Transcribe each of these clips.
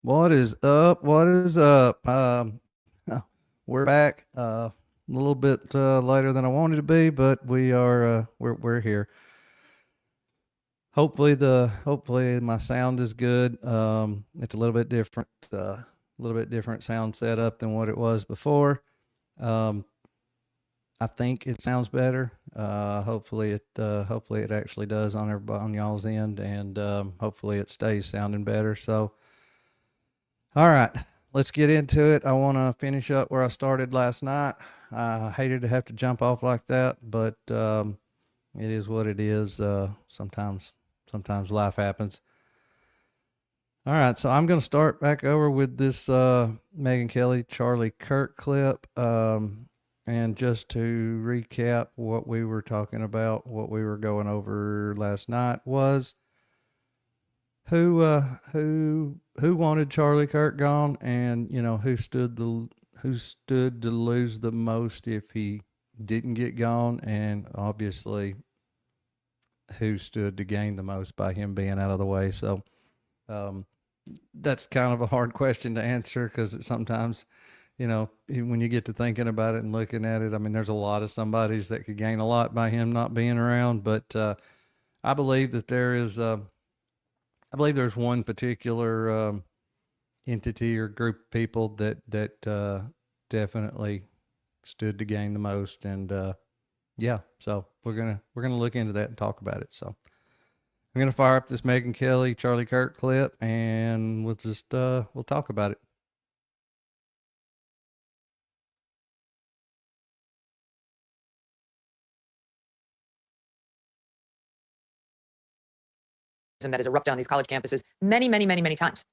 What is up? What is up? We're back. A little bit later than I wanted to be, but we are. We're here. Hopefully my sound is good. It's a little bit different. A little bit different sound setup than what it was before. Um, I think it sounds better. Hopefully it actually does on everybody on y'all's end, and hopefully it stays sounding better. So. All right, let's get into it. I want to finish up where I started last night. I hated to have to jump off like that, but it is what it is. Sometimes life happens. All right, so I'm going to start back over with this Megyn Kelly, Charlie Kirk clip. And just to recap what we were talking about, what we were going over last night was who wanted Charlie Kirk gone, and who stood to lose the most if he didn't get gone, and obviously who stood to gain the most by him being out of the way. So um, that's kind of a hard question to answer because sometimes, when you get to thinking about it and looking at it, I mean, there's a lot of somebodies that could gain a lot by him not being around, but I believe that I believe there's one particular entity or group of people that definitely stood to gain the most, and yeah, so we're gonna look into that and talk about it. So I'm gonna fire up this Megyn Kelly, Charlie Kirk clip, and we'll talk about it. That has erupted on these college campuses many, many, many, many times.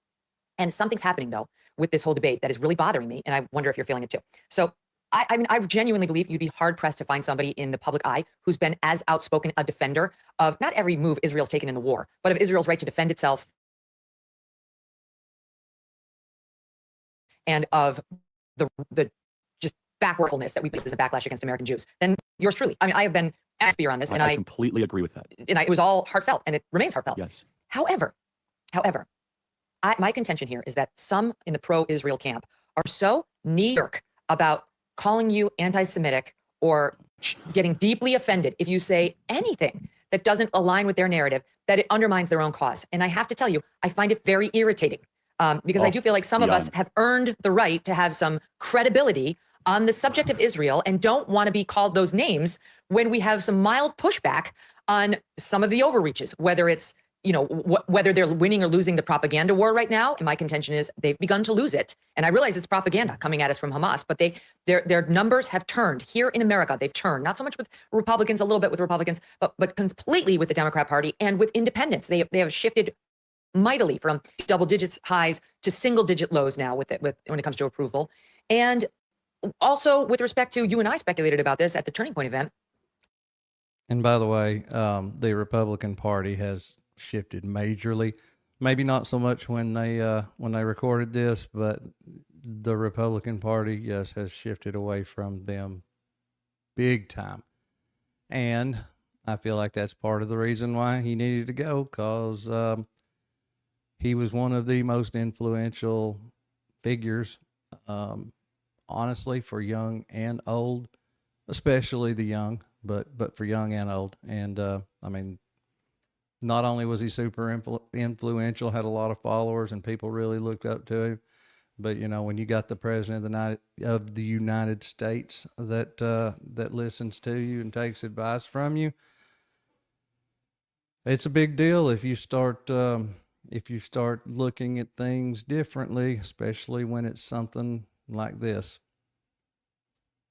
And something's happening, though, with this whole debate that is really bothering me. And I wonder if you're feeling it too. So I mean, I genuinely believe you'd be hard pressed to find somebody in the public eye who's been as outspoken a defender of not every move Israel's taken in the war, but of Israel's right to defend itself and of the just backwardness that we believe is the backlash against American Jews. Then yours truly. I mean, I have been spear on this, and I completely agree with that. And it was all heartfelt, and it remains heartfelt. Yes. However, my contention here is that some in the pro-Israel camp are so knee-jerk about calling you anti-Semitic or getting deeply offended if you say anything that doesn't align with their narrative, that it undermines their own cause. And I have to tell you, I find it very irritating because I do feel like some of us have earned the right to have some credibility on the subject of Israel and don't want to be called those names when we have some mild pushback on some of the overreaches, whether it's, whether they're winning or losing the propaganda war right now. And my contention is they've begun to lose it. And I realize it's propaganda coming at us from Hamas, but their numbers have turned here in America. They've turned not so much with Republicans, a little bit with Republicans, but completely with the Democrat Party and with independents. They have shifted mightily from double digits highs to single digit lows now with when it comes to approval. And also with respect to, you and I speculated about this at the Turning Point event. And by the way, the Republican Party has shifted majorly. Maybe not so much when they recorded this, but the Republican Party, yes, has shifted away from them big time. And I feel like that's part of the reason why he needed to go, because he was one of the most influential figures, honestly, for young and old, especially the young, but for young and old. And I mean, not only was he super influential, had a lot of followers and people really looked up to him, but when you got the president of the United States that listens to you and takes advice from you, it's a big deal if you start looking at things differently, especially when it's something like this.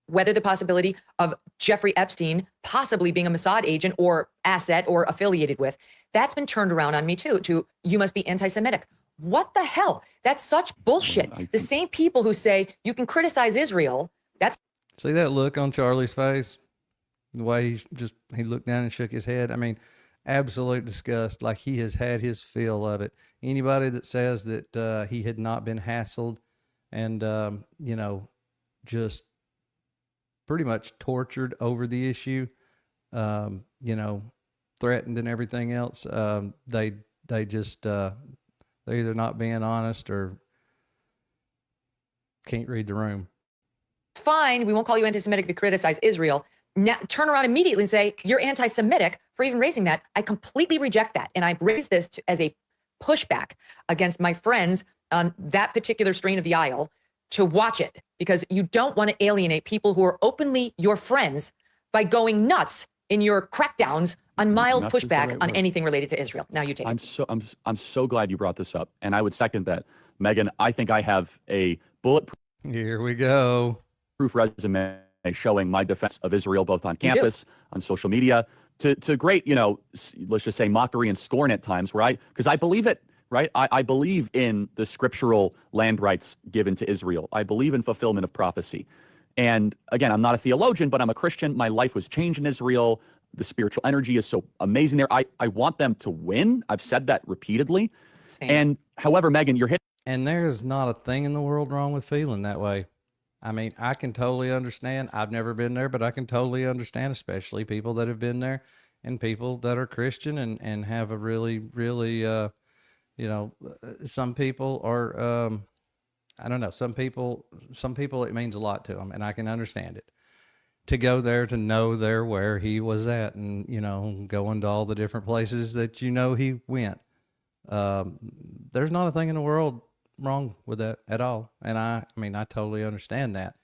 Whether the possibility of Jeffrey Epstein possibly being a Mossad agent or asset or affiliated with, that's been turned around on me too, to you must be anti-Semitic. What the hell? That's such bullshit. The same people who say you can criticize Israel, that's... See that look on Charlie's face? The way he looked down and shook his head. I mean, absolute disgust, like he has had his fill of it. Anybody that says that he had not been hassled and, just pretty much tortured over the issue, threatened and everything else. They're either not being honest or Can't read the room. It's fine. We won't call you anti-Semitic if you criticize Israel. Now, turn around immediately and say, you're anti-Semitic for even raising that. I completely reject that. And I raise this as a pushback against my friends on that particular strain of the aisle to watch it, because you don't want to alienate people who are openly your friends by going nuts in your crackdowns on mild pushback on anything related to Israel. Now you take it. I'm so glad you brought this up, and I would second that. Megan, I think I have a bulletproof Here we go. resume showing my defense of Israel, both on campus, on social media, to great, let's just say mockery and scorn at times, because I believe it, right? I believe in the scriptural land rights given to Israel. I believe in fulfillment of prophecy. And again, I'm not a theologian, but I'm a Christian. My life was changed in Israel. The spiritual energy is so amazing there. I want them to win. I've said that repeatedly. Same. And however, Megan, you're hitting. And there's not a thing in the world wrong with feeling that way. I mean, I can totally understand. I've never been there, but I can totally understand, especially people that have been there and people that are Christian and have a really, really, some people are, I don't know, some people, it means a lot to them, and I can understand it. To go there, to know there where he was at, and, going to all the different places that, he went. There's not a thing in the world wrong with that at all. And I mean, I totally understand that.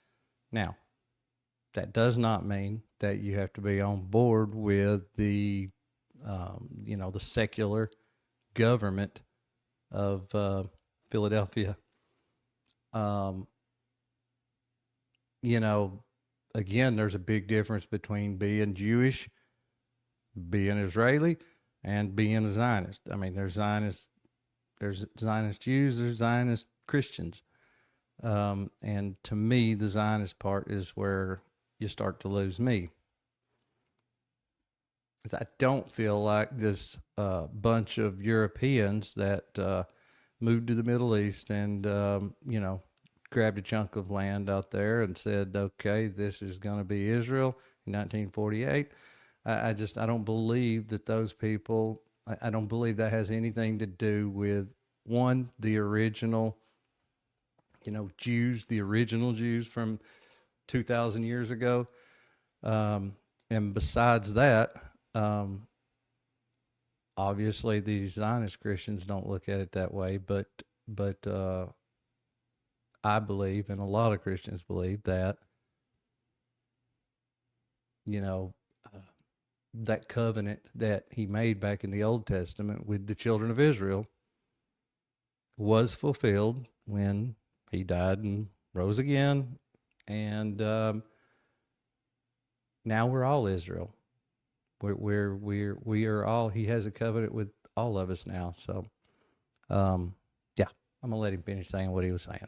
Now, that does not mean that you have to be on board with the, the secular government of Philadelphia. Again, there's a big difference between being Jewish, being Israeli, and being a Zionist. I mean, there's Zionist Jews, there's Zionist Christians. And to me, the Zionist part is where you start to lose me. I don't feel like this bunch of Europeans that moved to the Middle East and, grabbed a chunk of land out there and said, okay, this is going to be Israel in 1948. I don't believe that those people, I don't believe that has anything to do with, one, the original, Jews, the original Jews from 2,000 years ago. And besides that, obviously these Zionist Christians don't look at it that way, but I believe, and a lot of Christians believe, that, that covenant that he made back in the Old Testament with the children of Israel was fulfilled when he died and rose again. And now we're all Israel. We are all, he has a covenant with all of us now. So, yeah, I'm gonna let him finish saying what he was saying.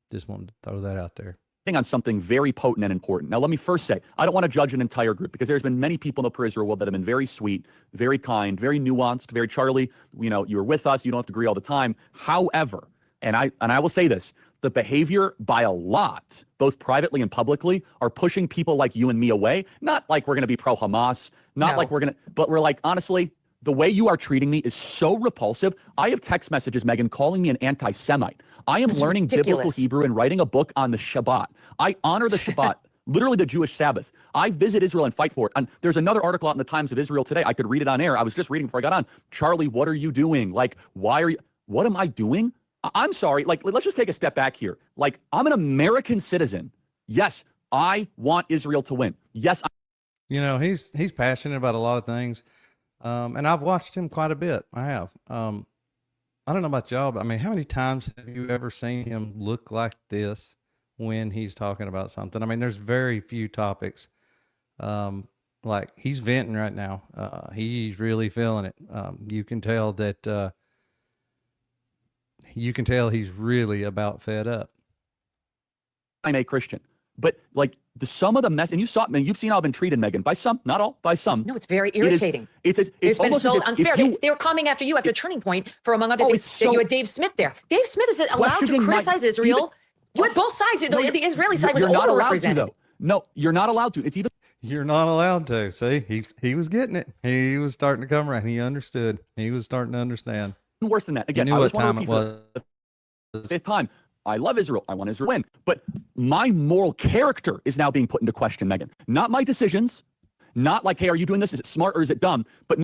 Just wanted to throw that out there. On something very potent and important. Now, let me first say, I don't want to judge an entire group, because there's been many people in the pro-Israel world that have been very sweet, very kind, very nuanced, very Charlie, you're with us, you don't have to agree all the time. However, and I will say this, the behavior by a lot, both privately and publicly, are pushing people like you and me away. Not like we're going to be pro-Hamas, not like we're going to, but we're like, honestly, the way you are treating me is so repulsive. I have text messages, Megan, calling me an anti-Semite. I am learning biblical Hebrew and writing a book on the Shabbat. I honor the Shabbat, literally the Jewish Sabbath. I visit Israel and fight for it. And there's another article out in the Times of Israel today. I could read it on air. I was just reading before I got on. Charlie, what are you doing? Like, what am I doing? I'm sorry. Like, let's just take a step back here. Like, I'm an American citizen. Yes, I want Israel to win. Yes. He's passionate about a lot of things. And I've watched him quite a bit. I have. I don't know about y'all, but I mean, how many times have you ever seen him look like this when he's talking about something? I mean, there's very few topics. Like, he's venting right now. He's really feeling it. You can tell that, he's really about fed up. I'm a Christian, but like some of the mess, and you saw, and you've seen how I've been treated, Megan, by some, not all, by some. No, it's very irritating. It's been so unfair. They were coming after you after Turning Point for, among other things, that you had Dave Smith there. Dave Smith is allowed to criticize Israel. You had both sides. The Israeli side was overrepresented. No, you're not allowed to. It's even. You're not allowed to. See, he was getting it. He was starting to come around. He understood. He was starting to understand. Worse than that. Again, he knew what time it was. Fifth time. I love Israel. I want Israel to win. But my moral character is now being put into question, Megan. Not my decisions. Not like, hey, are you doing this? Is it smart or is it dumb? But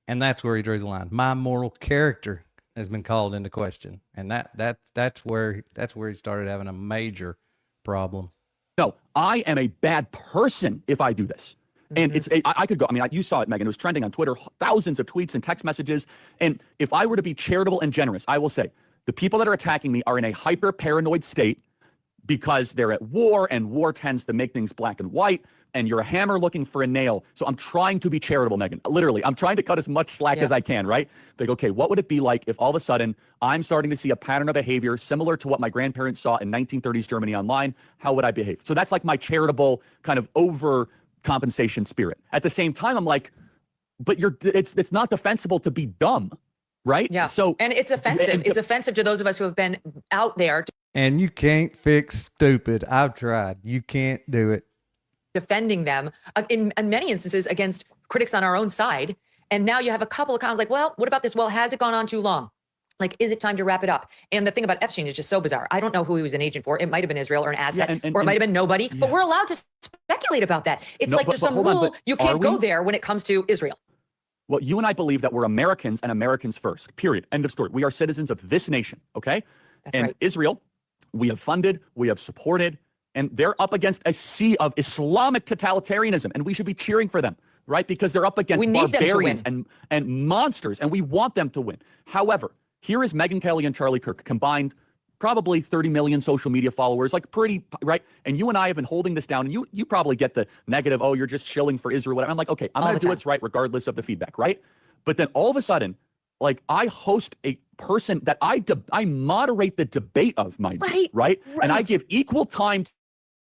And that's where he drew the line. My moral character has been called into question, and that's where he started having a major problem. no, I am a bad person if I do this. And I could go, I mean, you saw it, Megan. It was trending on Twitter, thousands of tweets and text messages. And if I were to be charitable and generous, I will say the people that are attacking me are in a hyper paranoid state because they're at war, and war tends to make things black and white, and you're a hammer looking for a nail. So I'm trying to be charitable, Megan. Literally, I'm trying to cut as much slack as I can, right? Like, okay, what would it be like if all of a sudden I'm starting to see a pattern of behavior similar to what my grandparents saw in 1930s Germany online? How would I behave? So that's like my charitable kind of overcompensation spirit. At the same time, I'm like, but it's not defensible to be dumb, right? Yeah. So, and it's offensive. It's offensive to those of us who have been out there And you can't fix stupid. I've tried. You can't do it. defending them in many instances against critics on our own side. And now you have a couple of comments like, well, what about this? Well, has it gone on too long? Like, is it time to wrap it up? And the thing about Epstein is just so bizarre. I don't know who he was an agent for. It might have been Israel or an asset, or it might have been nobody, but we're allowed to speculate about that. It's No, like but- there's but some hold on, rule. but You can't are go we? there when it comes to Israel. well, you and I believe that we're Americans and Americans first, period. End of story. We are citizens of this nation, okay? That's and right. Israel, we have funded, we have supported, and they're up against a sea of Islamic totalitarianism, and we should be cheering for them, right? Because they're up against We need them to barbarians and monsters, and we want them to win. However, here is Megyn Kelly and Charlie Kirk combined, probably 30 million social media followers, like pretty, right? And you and I have been holding this down, and you probably get the negative, oh, you're just shilling for Israel, whatever. I'm like, okay, I'm All going the to do time. what's right regardless of the feedback, right? But then all of a sudden, like, I host a person that I moderate the debate of, mind you, right? And I give equal time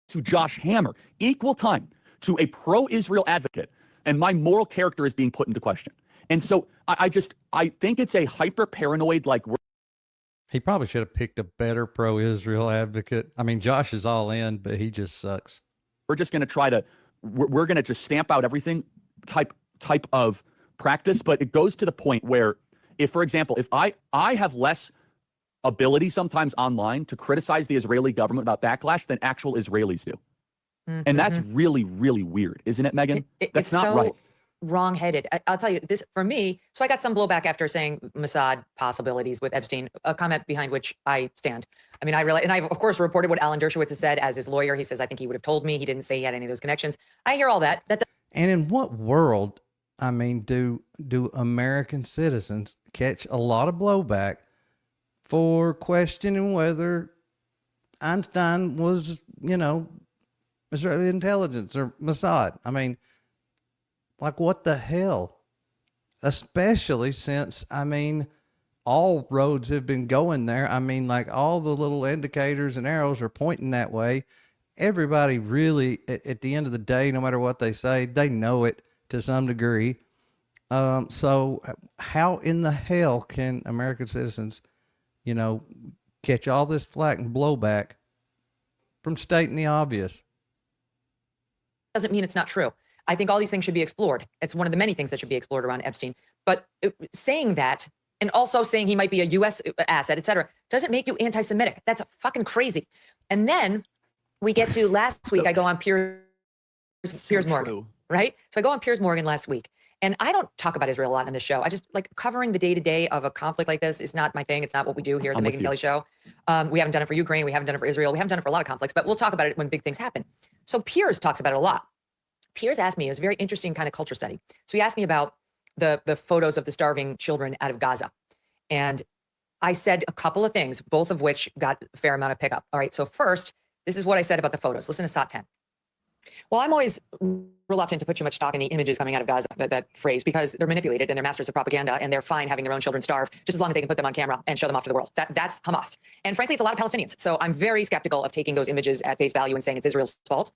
to Josh Hammer, equal time to a pro-Israel advocate, and my moral character is being put into question. And so I think it's a hyper paranoid, like, He probably should have picked a better pro-Israel advocate. I mean, Josh is all in, but he just sucks. we're just going to try to, we're going to just stamp out everything type of practice. But it goes to the point where, if, for example, if I have less ability sometimes online to criticize the Israeli government about backlash than actual Israelis do. And that's really, really weird, isn't it, Megan? That's It's not so right. wrong-headed. I'll tell you this for me. So I got some blowback after saying Mossad possibilities with Epstein, a comment behind which I stand. I mean, I realize, and I've of course reported what Alan Dershowitz has said as his lawyer. He says, I think he would have told me. He didn't say he had any of those connections. I hear all that. And in what world, I mean, do American citizens catch a lot of blowback for questioning whether Einstein was, Israeli intelligence or Mossad? I mean, like, what the hell? Especially since, I mean, all roads have been going there. I mean, like, all the little indicators and arrows are pointing that way. Everybody really, at the end of the day, no matter what they say, they know it to some degree. So how in the hell can American citizens, catch all this flack and blowback from stating the obvious? Doesn't mean it's not true. I think all these things should be explored. It's one of the many things that should be explored around Epstein. But saying that, and also saying he might be a U.S. asset, et cetera, doesn't make you anti-Semitic. That's fucking crazy. And then we get to last week, I go on Piers Morgan, right? So I go on Piers Morgan last week. And I don't talk about Israel a lot on this show. I just like covering the day-to-day of a conflict like this is not my thing. It's not what we do here at the Megyn Kelly Show. We haven't done it for Ukraine. We haven't done it for Israel. We haven't done it for a lot of conflicts, but we'll talk about it when big things happen. So Piers talks about it a lot. Piers asked me, it was a very interesting kind of culture study. So he asked me about the photos of the starving children out of Gaza. And I said a couple of things, both of which got a fair amount of pickup. All right, so first, this is what I said about the photos. Listen to SOT 10. Well, I'm always reluctant to put too much stock in the images coming out of Gaza, that phrase, because they're manipulated and they're masters of propaganda and they're fine having their own children starve just as long as they can put them on camera and show them off to the world. That's Hamas. And frankly, it's a lot of Palestinians. So I'm very skeptical of taking those images at face value and saying it's Israel's fault.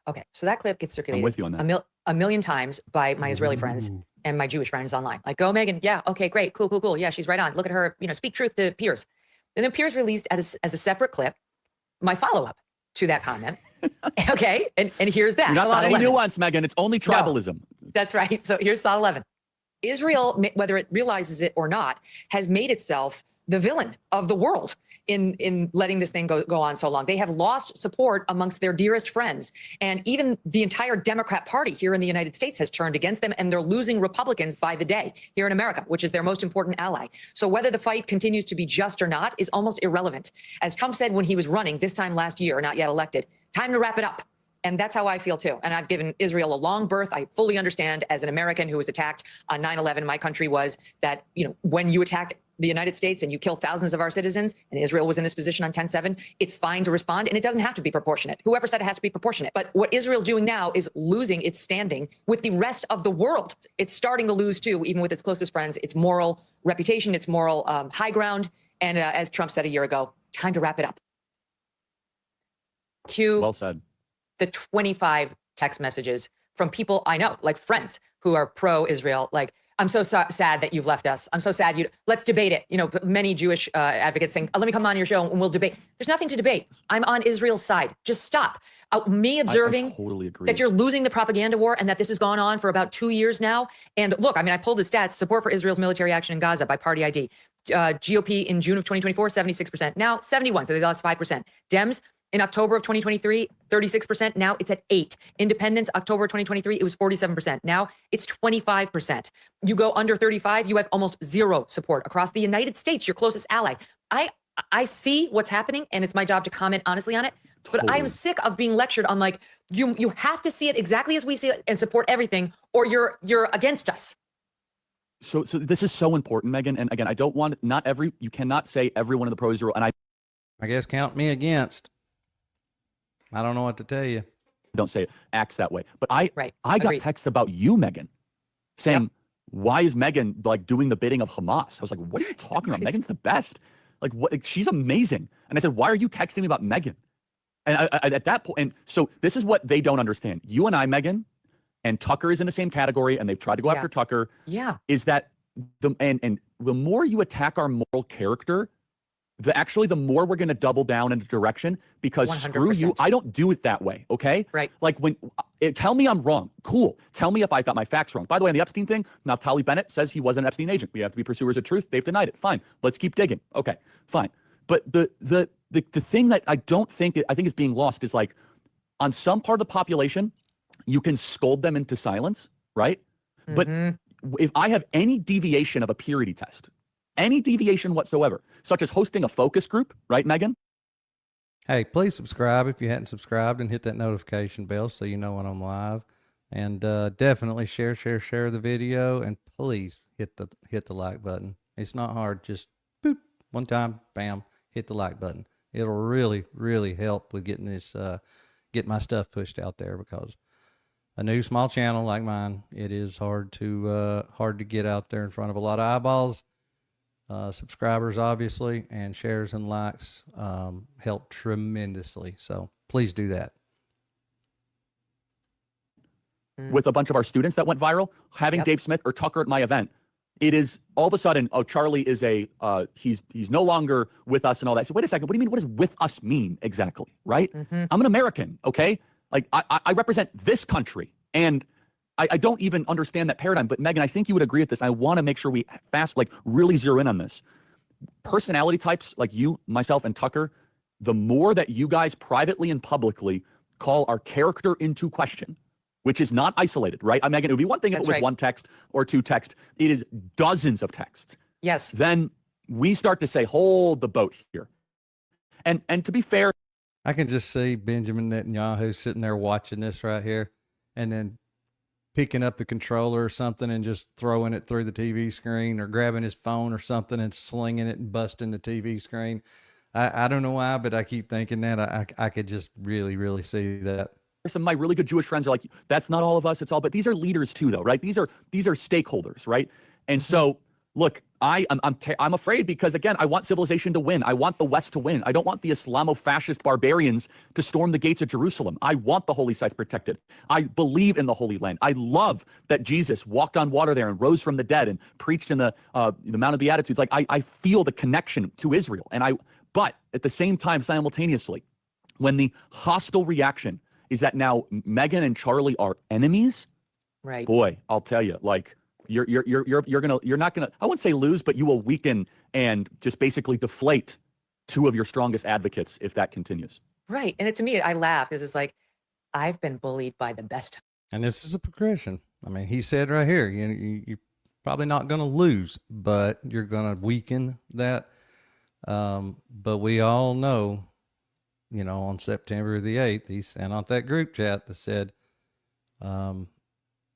Okay, so that clip gets circulated I'm with you on that. a million times by my Israeli friends and my Jewish friends online. Like, go Megyn, yeah, okay, great, cool. Yeah, she's right on. Look at her, speak truth to Piers. And then Piers released as a separate clip my follow-up to that comment. Okay, and here's that. You're not allowed SOT any 11. nuance, Megan. It's only tribalism. No, that's right. So here's SOT 11. Israel, whether it realizes it or not, has made itself the villain of the world. in letting this thing go on so long. They have lost support amongst their dearest friends. And even the entire Democrat Party here in the United States has turned against them, and they're losing Republicans by the day here in America, which is their most important ally. So whether the fight continues to be just or not is almost irrelevant. As Trump said when he was running this time last year, not yet elected, time to wrap it up. And that's how I feel, too. And I've given Israel a long berth. I fully understand, as an American who was attacked on 9/11, my country was that, when you attack the United States and you kill thousands of our citizens, and Israel was in this position on 10/7, it's fine to respond, and it doesn't have to be proportionate. Whoever said it has to be proportionate. But what Israel's doing now is losing its standing with the rest of the world. It's starting to lose, too, even with its closest friends, its moral reputation, its moral high ground. And as Trump said a year ago, time to wrap it up. Well said. The 25 text messages from people I know, like friends who are pro-Israel, like, I'm so sad that you've left us. I'm so sad let's debate it. Many Jewish advocates saying, let me come on your show and we'll debate. There's nothing to debate. I'm on Israel's side. Just stop. Me observing I totally agree. that you're losing the propaganda war and that this has gone on for about 2 years now. And look, I pulled the stats: support for Israel's military action in Gaza by party ID. GOP in June of 2024, 76%. Now 71, so they lost 5%. Dems in October of 2023, 36%. Now it's at 8. Independents, October 2023, it was 47%. Now it's 25%. You go under 35, you have almost zero support across the United States, your closest ally. I see what's happening, and it's my job to comment honestly on it. But Totally. I am sick of being lectured on, like, you have to see it exactly as we see it and support everything, or you're against us. So this is so important, Megan. And again, I don't want you cannot say everyone in the pro-Israel, and I guess count me against. I don't know what to tell you. don't say it, acts that way. But I got Agreed. texts about you, Megan, saying, why is Megan like doing the bidding of Hamas? I was like, what are you talking about? Megan's the best. Like, what? Like, she's amazing. And I said, why are you texting me about Megan? And I at that point, and so this is what they don't understand. You and I, Megan, and Tucker is in the same category, and they've tried to go after Tucker. Yeah. Is that the more you attack our moral character, the more we're going to double down in a direction, because 100%. screw you, I don't do it that way, okay? Right. Like, tell me I'm wrong. Cool. Tell me if I got my facts wrong. By the way, on the Epstein thing, Naftali Bennett says he was an Epstein agent. We have to be pursuers of truth. They've denied it. Fine. Let's keep digging. Okay, fine. But the thing that I think is being lost is, like, on some part of the population, you can scold them into silence, right? But if I have any deviation of a purity test, any deviation whatsoever, such as hosting a focus group, right, Megan? Hey, please subscribe if you hadn't subscribed, and hit that notification bell so you know when I'm live. And definitely share the video, and please hit the like button. It's not hard. Just boop, one time, bam, hit the like button. It'll really, really help with getting this, get my stuff pushed out there, because a new small channel like mine, it is hard to get out there in front of a lot of eyeballs. Subscribers, obviously, and shares and likes help tremendously. So please do that. With a bunch of our students that went viral, having Dave Smith or Tucker at my event, it is all of a sudden, oh, Charlie is he's no longer with us and all that. So wait a second, what do you mean? What does with us mean exactly, right? I'm an American, okay? Like, I represent this country, and I don't even understand that paradigm. But Megan, I think you would agree with this. I want to make sure we really zero in on this. Personality types like you, myself, and Tucker, the more that you guys privately and publicly call our character into question, which is not isolated, right? Megan, it would be one thing if it was one text or two texts. It is dozens of texts. Yes. Then we start to say, hold the boat here. And to be fair, I can just see Benjamin Netanyahu sitting there watching this right here, and then picking up the controller or something and just throwing it through the TV screen, or grabbing his phone or something and slinging it and busting the TV screen. I don't know why, but I keep thinking that I could just really, really see that. Some of my really good Jewish friends are like, that's not all of us, it's all, but these are leaders too, though, right? These are stakeholders, right? And so, look, I'm afraid, because again, I want civilization to win. I want the West to win. I don't want the Islamo-fascist barbarians to storm the gates of Jerusalem. I want the holy sites protected. I believe in the Holy Land. I love that Jesus walked on water there and rose from the dead and preached in the Mount of Beatitudes. Like, I feel the connection to Israel. But at the same time, simultaneously, when the hostile reaction is that now Megan and Charlie are enemies, right? Boy, I'll tell you, like, you're not gonna, I wouldn't say lose, but you will weaken and just basically deflate two of your strongest advocates if that continues. Right. And to me, I laugh because it's like, I've been bullied by the best. And this is a progression. I mean, he said right here, you're probably not going to lose, but you're going to weaken that. But we all know, on September the 8th, he sent out that group chat that said,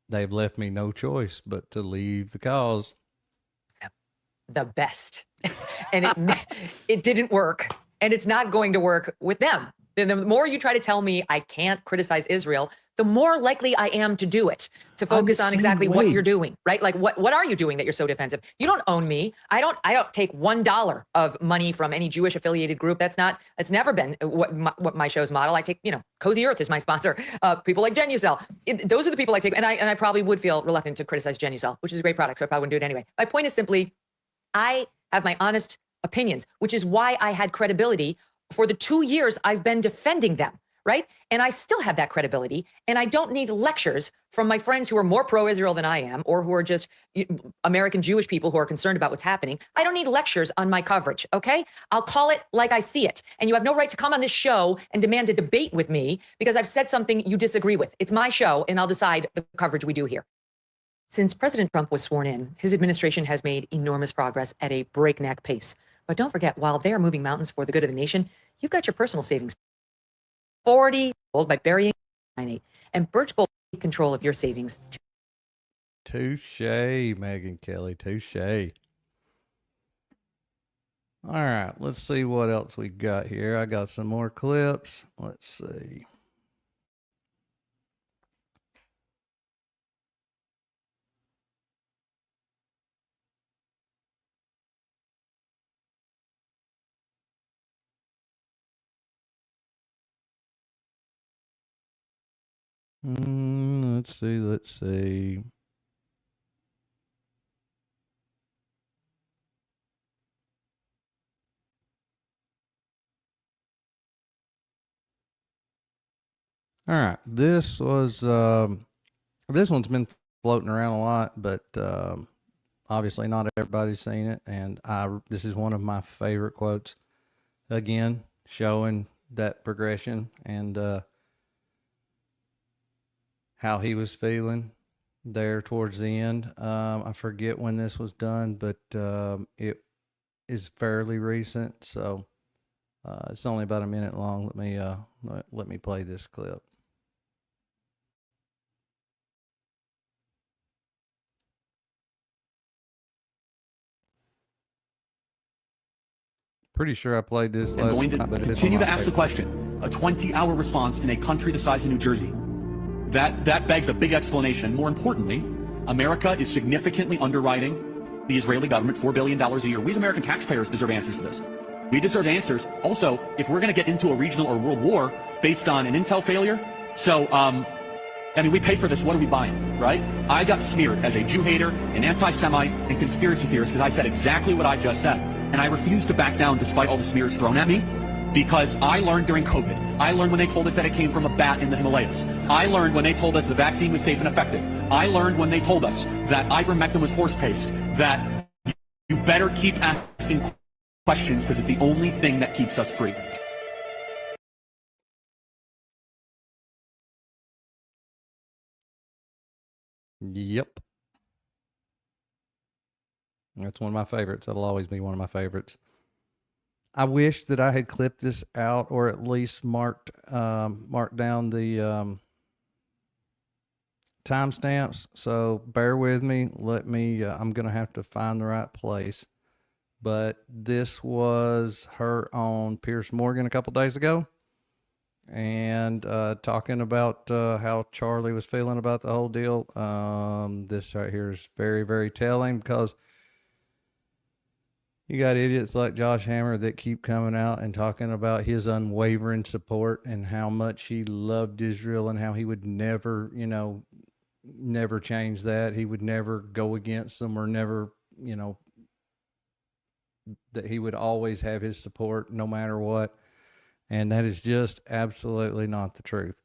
they've left me no choice but to leave the cause. The best. And it didn't work. And it's not going to work with them. The more you try to tell me I can't criticize Israel, the more likely I am to do it, to focus on exactly what you're doing, right? Like, what are you doing that you're so defensive? You don't own me. I don't take $1 of money from any Jewish affiliated group. That's never been what my show's model. I take, Cozy Earth is my sponsor. People like Jen Ucell. Those are the people I take. And I probably would feel reluctant to criticize Jen Ucell, which is a great product. So I probably wouldn't do it anyway. My point is simply, I have my honest opinions, which is why I had credibility for the 2 years I've been defending them, right? And I still have that credibility, and I don't need lectures from my friends who are more pro-Israel than I am, or who are just American Jewish people who are concerned about what's happening. I don't need lectures on my coverage, okay? I'll call it like I see it, and you have no right to come on this show and demand a debate with me because I've said something you disagree with. It's my show, and I'll decide the coverage we do here. Since President Trump was sworn in, his administration has made enormous progress at a breakneck pace. But don't forget, while they are moving mountains for the good of the nation, you've got your personal savings 40 by burying 98, and Birch Gold take control of your savings. Touche, Megyn Kelly, touche. All right, let's see what else we got here. I got some more clips. Let's see. Let's see. All right, this one's been floating around a lot, but obviously not everybody's seen it, and this is one of my favorite quotes. Again, showing that progression and how he was feeling there towards the end. I forget when this was done, but it is fairly recent, so it's only about a minute long. Let me play this clip. Pretty sure I played this last I'm going to continue to ask the question. A 20-hour response in a country the size of New Jersey. That begs a big explanation. More importantly, America is significantly underwriting the Israeli government $4 billion a year. We as American taxpayers deserve answers to this. We deserve answers. Also, if we're going to get into a regional or world war based on an intel failure, we pay for this. What are we buying, right? I got smeared as a Jew hater, an anti-Semite, and conspiracy theorist because I said exactly what I just said. And I refuse to back down despite all the smears thrown at me, because I learned during COVID. I learned when they told us that it came from a bat in the Himalayas. I learned when they told us the vaccine was safe and effective. I learned when they told us that ivermectin was horse paste, that you better keep asking questions because it's the only thing that keeps us free. Yep. That's one of my favorites. That'll always be one of my favorites. I wish that I had clipped this out, or at least marked down the timestamps. So bear with me. I'm going to have to find the right place. But this was her on Piers Morgan a couple days ago, and talking about how Charlie was feeling about the whole deal. This right here is very, very telling, because you got idiots like Josh Hammer that keep coming out and talking about his unwavering support and how much he loved Israel and how he would never, never change that. He would never go against them, or never, that he would always have his support no matter what. And that is just absolutely not the truth.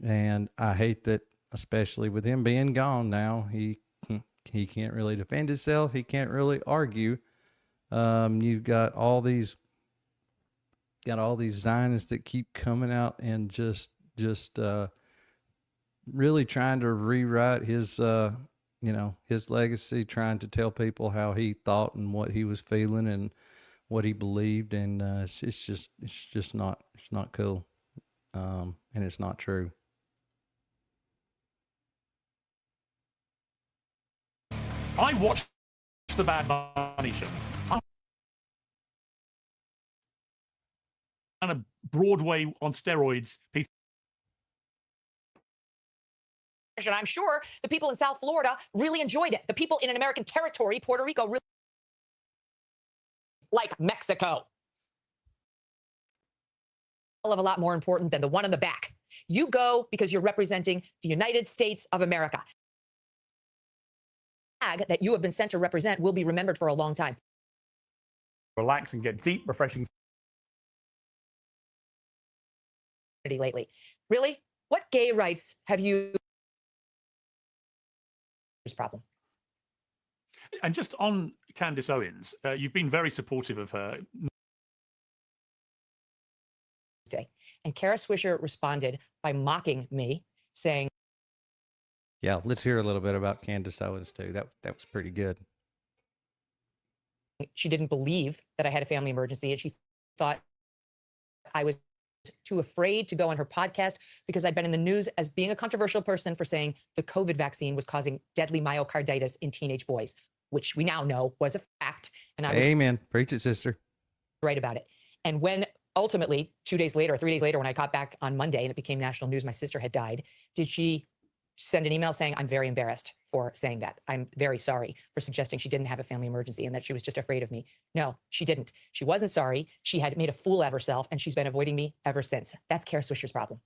And I hate that, especially with him being gone now, he can't really defend himself. He can't really argue. You've got all these got all these Zionists that keep coming out and just really trying to rewrite his his legacy, trying to tell people how he thought and what he was feeling and what he believed, and it's just not cool, and it's not true. I watched the Bad Bunny show. And a Broadway on steroids piece. And I'm sure the people in South Florida really enjoyed it. The people in an American territory, Puerto Rico, really like Mexico. A lot more important than the one in the back. You go because you're representing the United States of America. The flag that you have been sent to represent will be remembered for a long time. Relax and get deep, refreshing. Lately, really, what gay rights have you? Problem. And just on Candace Owens, you've been very supportive of her. And Kara Swisher responded by mocking me, saying, Yeah, let's hear a little bit about Candace Owens too. That was pretty good. She didn't believe that I had a family emergency, and she thought I was too afraid to go on her podcast because I'd been in the news as being a controversial person for saying the COVID vaccine was causing deadly myocarditis in teenage boys, which we now know was a fact. And I was Amen. Preach it, sister. right about it. And when ultimately 2 days later, 3 days later, when I got back on Monday and it became national news, my sister had died, did she send an email saying, I'm very embarrassed for saying that. I'm very sorry for suggesting she didn't have a family emergency and that she was just afraid of me. No, she didn't. She wasn't sorry. She had made a fool of herself, and she's been avoiding me ever since. That's Kara Swisher's problem.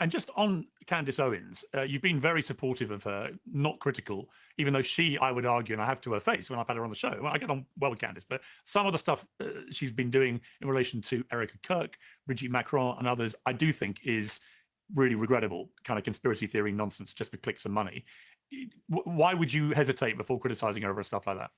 And just on Candace Owens, you've been very supportive of her, not critical, even though she, I would argue, and I have to her face when I've had her on the show, well, I get on well with Candace, but some of the stuff she's been doing in relation to Erica Kirk, Brigitte Macron, and others, I do think is really regrettable kind of conspiracy theory nonsense just for clicks and money. Why would you hesitate before criticizing her over stuff like that?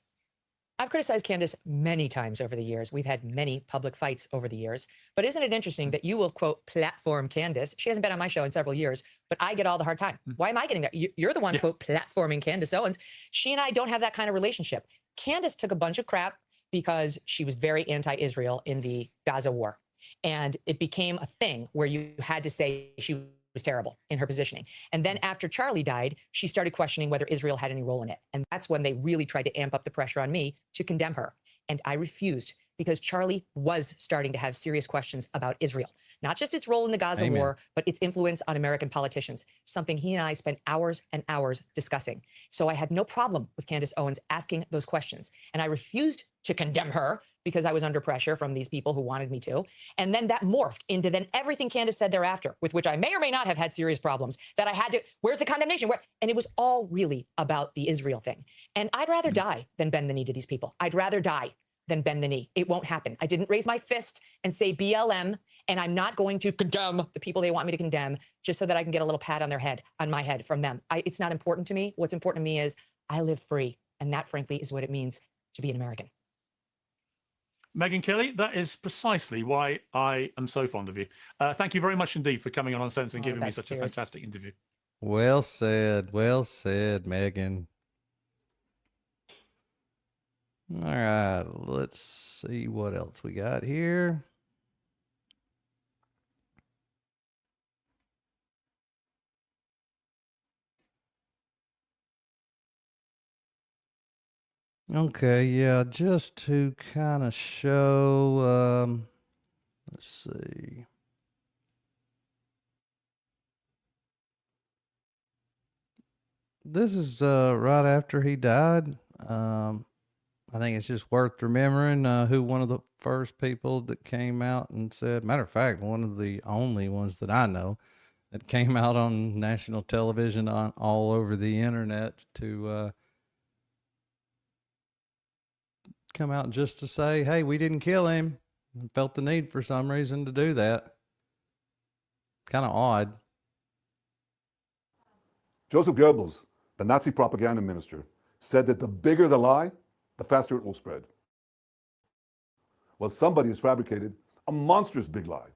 I've criticized Candace many times over the years. We've had many public fights over the years. But isn't it interesting that you will, quote, platform Candace? She hasn't been on my show in several years, but I get all the hard time. Why am I getting that? You're the one, quote, platforming Candace Owens. She and I don't have that kind of relationship. Candace took a bunch of crap because she was very anti-Israel in the Gaza war. And it became a thing where you had to say she was terrible in her positioning. And then after Charlie died, she started questioning whether Israel had any role in it. And that's when they really tried to amp up the pressure on me to condemn her. And I refused because Charlie was starting to have serious questions about Israel, not just its role in the Gaza war, but its influence on American politicians, something he and I spent hours and hours discussing. So I had no problem with Candace Owens asking those questions. And I refused to condemn her because I was under pressure from these people who wanted me to. And then that morphed into then everything Candace said thereafter, with which I may or may not have had serious problems, that I had to, where's the condemnation? And it was all really about the Israel thing. And I'd rather die than bend the knee to these people. I'd rather die than bend the knee. It won't happen. I didn't raise my fist and say BLM, and I'm not going to condemn the people they want me to condemn just so that I can get a little pat on their head, on my head from them. It's not important to me. What's important to me is I live free. And that, frankly, is what it means to be an American. Megyn Kelly, that is precisely why I am so fond of you. Thank you very much indeed for coming on Uncensored and giving me such a fantastic interview. Well said, Megyn. All right, let's see what else we got here. Okay, yeah, just to kind of show, let's see. This is right after he died. I think it's just worth remembering who one of the first people that came out and said, matter of fact, one of the only ones that I know that came out on national television on all over the internet to come out just to say, hey, we didn't kill him. And felt the need for some reason to do that. Kind of odd. Joseph Goebbels, the Nazi propaganda minister, said that the bigger the lie, the faster it will spread. Well, somebody has fabricated a monstrous big lie.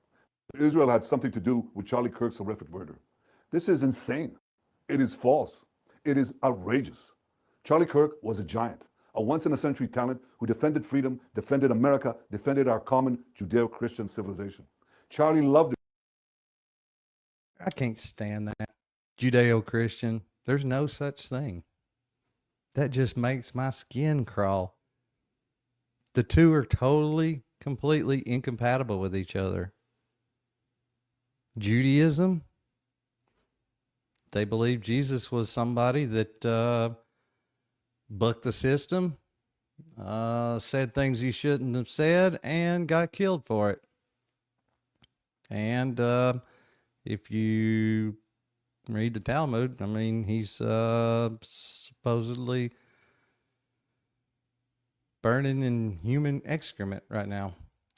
Israel had something to do with Charlie Kirk's horrific murder. This is insane. It is false. It is outrageous. Charlie Kirk was a giant, a once-in-a-century talent who defended freedom, defended America, defended our common Judeo-Christian civilization. Charlie loved it. I can't stand that. Judeo-Christian. There's no such thing. That just makes my skin crawl. The two are totally, completely incompatible with each other. Judaism, they believe Jesus was somebody that bucked the system, said things he shouldn't have said, and got killed for it. And if you read the Talmud, I mean, he's supposedly burning in human excrement right now.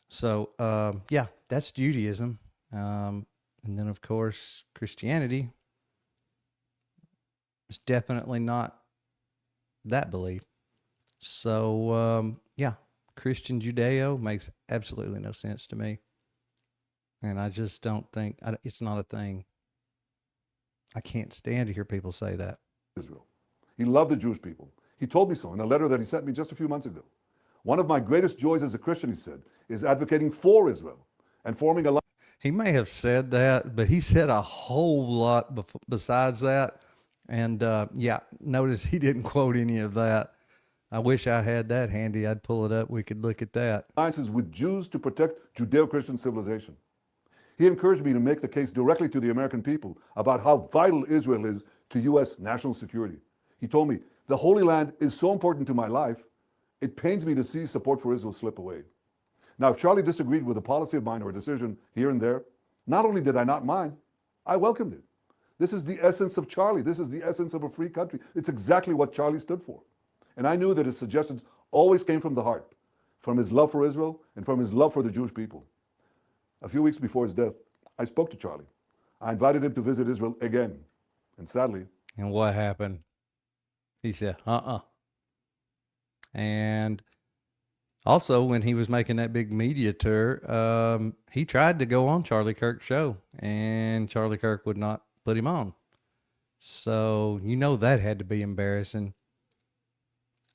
So, yeah, that's Judaism. And then, of course, Christianity is definitely not that belief. So, yeah, Christian Judeo makes absolutely no sense to me. And I just don't think, it's not a thing. I can't stand to hear people say that. Israel. He loved the Jewish people. He told me so in a letter that he sent me just a few months ago. One of my greatest joys as a Christian, he said, is advocating for Israel and forming a. He may have said that, but he said a whole lot besides that. And yeah, notice he didn't quote any of that. I wish I had that handy. I'd pull it up. We could look at that. Alliances with Jews to protect Judeo-Christian civilization. He encouraged me to make the case directly to the American people about how vital Israel is to U.S. national security. He told me, the Holy Land is so important to my life, it pains me to see support for Israel slip away. Now, if Charlie disagreed with a policy of mine or a decision here and there, not only did I not mind, I welcomed it. This is the essence of Charlie. This is the essence of a free country. It's exactly what Charlie stood for. And I knew that his suggestions always came from the heart, from his love for Israel and from his love for the Jewish people. A few weeks before his death, I spoke to Charlie. I invited him to visit Israel again. And sadly. And what happened? He said, And also, when he was making that big media tour, he tried to go on Charlie Kirk's show, and Charlie Kirk would not put him on. So, you know, that had to be embarrassing.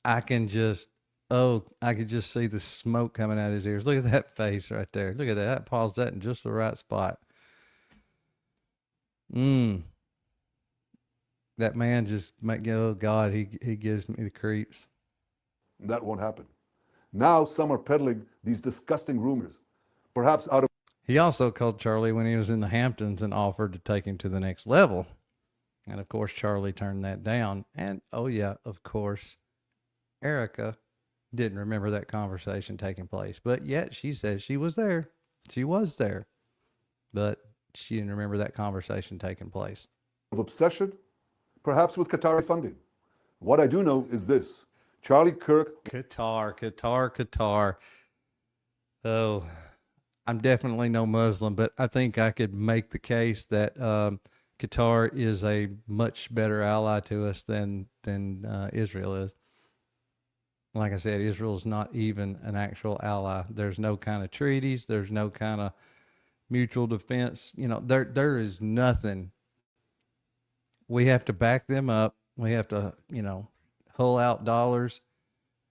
I could just see the smoke coming out of his ears. Look at that face right there. Look at that. That paused that in just the right spot. That man just oh God, he gives me the creeps. That won't happen. Now some are peddling these disgusting rumors, perhaps out of. He also called Charlie when he was in the Hamptons and offered to take him to the next level. And of course, Charlie turned that down. And oh yeah, of course, Erica didn't remember that conversation taking place, but yet she says she was there. She was there, but she didn't remember that conversation taking place. Of obsession, perhaps with Qatari funding. What I do know is this. Charlie Kirk. Qatar. Oh, I'm definitely no Muslim, but I think I could make the case that Qatar is a much better ally to us than Israel is. Like I said, Israel is not even an actual ally. There's no kind of treaties. There's no kind of mutual defense. You know, there is nothing. We have to back them up. We have to, hull out dollars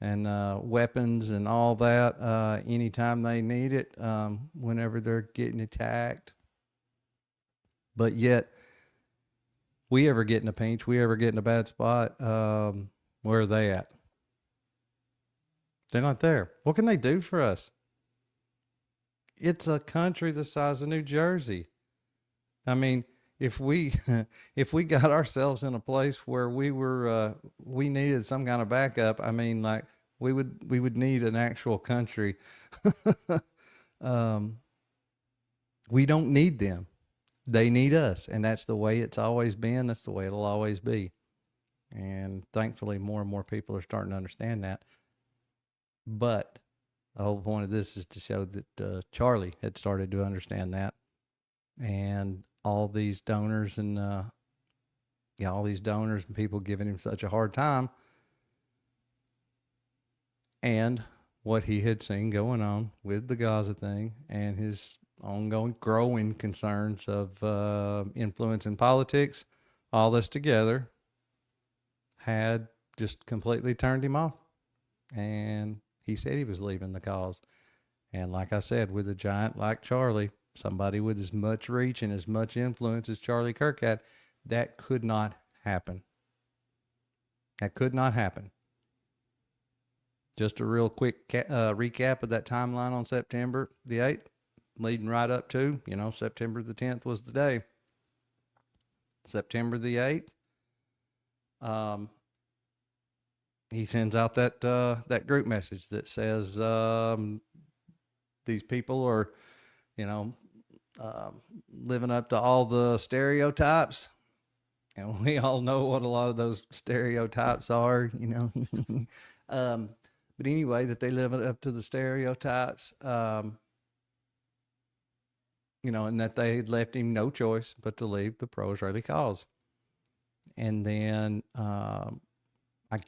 and weapons and all that anytime they need it, whenever they're getting attacked. But yet, we ever get in a pinch, we ever get in a bad spot, where are they at? They're not there. What can they do for us? It's a country the size of New Jersey. I mean, if we got ourselves in a place where we needed some kind of backup, I mean, like we would need an actual country. We don't need them. They need us. And that's the way it's always been. That's the way it'll always be. And thankfully, more and more people are starting to understand that. But the whole point of this is to show that Charlie had started to understand that. And all these donors and all these donors and people giving him such a hard time. And what he had seen going on with the Gaza thing and his ongoing growing concerns of influence in politics, all this together had just completely turned him off. And he said he was leaving the cause. And like I said, with a giant like Charlie, somebody with as much reach and as much influence as Charlie Kirk had, that could not happen. That could not happen. Just a real quick recap of that timeline on September the 8th, leading right up to, September the 10th was the day. September the 8th, he sends out that group message that says these people are, living up to all the stereotypes. And we all know what a lot of those stereotypes are, but anyway, that they live up to the stereotypes, and that they had left him no choice but to leave the pro-Israeli cause. And then I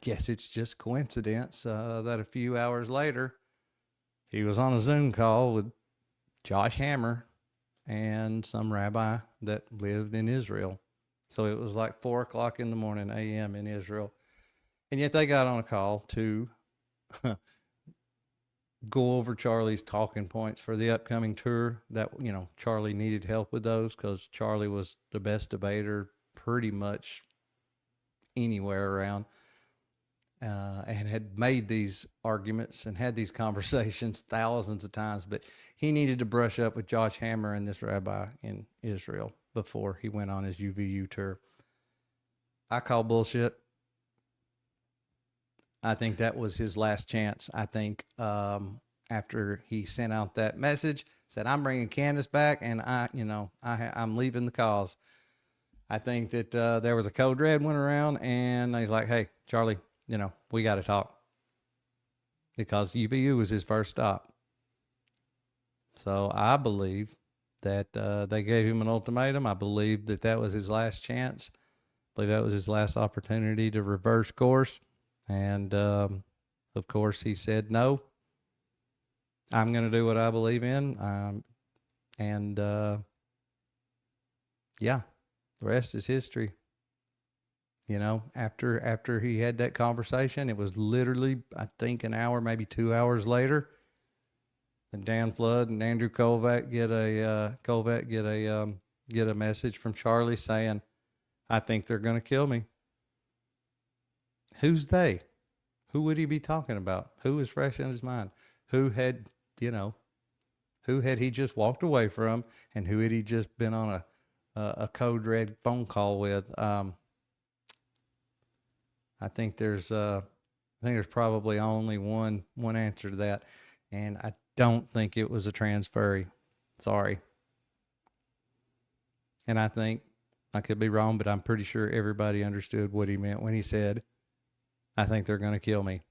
guess it's just coincidence that a few hours later, he was on a Zoom call with Josh Hammer and some rabbi that lived in Israel. So it was like 4:00 in the morning a.m. in Israel. And yet they got on a call to go over Charlie's talking points for the upcoming tour. That, Charlie needed help with those because Charlie was the best debater pretty much anywhere around, and had made these arguments and had these conversations thousands of times. But he needed to brush up with Josh Hammer and this rabbi in Israel before he went on his UVU tour. I call bullshit. I think that was his last chance. I think after he sent out that message, said, I'm bringing Candace back, and I'm leaving the cause. I think that there was a code red went around, and he's like, hey, Charlie, we got to talk. Because UVU was his first stop. So I believe that they gave him an ultimatum. I believe that was his last chance. I believe that was his last opportunity to reverse course. And, of course, he said, no, I'm going to do what I believe in. Yeah, the rest is history. After he had that conversation, it was literally, I think, an hour, maybe 2 hours later, and Dan Flood and Andrew Kovac get a message from Charlie saying, I think they're going to kill me. Who's they? Who would he be talking about? Who was fresh in his mind? Who had he just walked away from, and who had he just been on a code red phone call with? I think there's probably only one answer to that, and I don't think it was a transferee. Sorry. And I think, I could be wrong, but I'm pretty sure everybody understood what he meant when he said, I think they're going to kill me.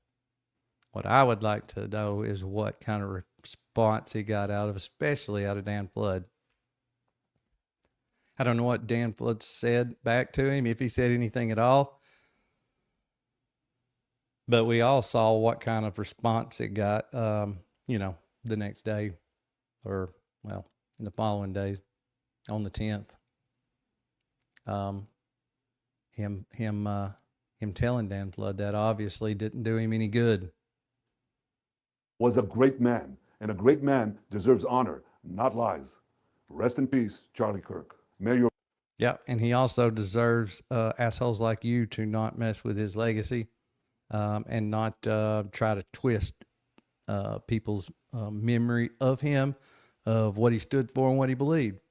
What I would like to know is what kind of response he got especially out of Dan Flood. I don't know what Dan Flood said back to him, if he said anything at all. But we all saw what kind of response it got, the next day, or, in the following days, on the 10th. Him telling Dan Flood that obviously didn't do him any good. Was a great man, and a great man deserves honor, not lies. Rest in peace, Charlie Kirk. May your... Yeah, and he also deserves assholes like you to not mess with his legacy, and not try to twist people's memory of him, of what he stood for and what he believed.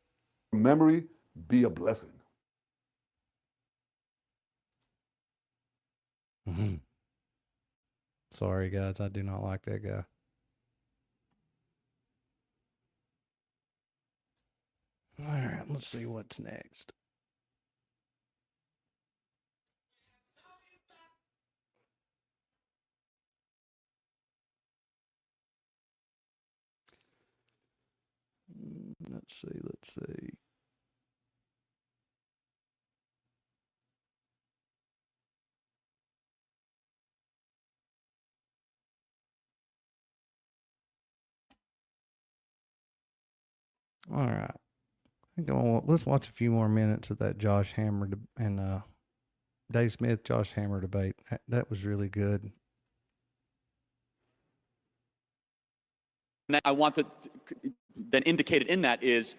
memory be a blessing. Mm-hmm. Sorry, guys, I do not like that guy. All right, let's see what's next. Let's see. All right. Let's watch a few more minutes of that Josh Hammer and Dave Smith, Josh Hammer debate. That was really good. And then I want to then indicated in that is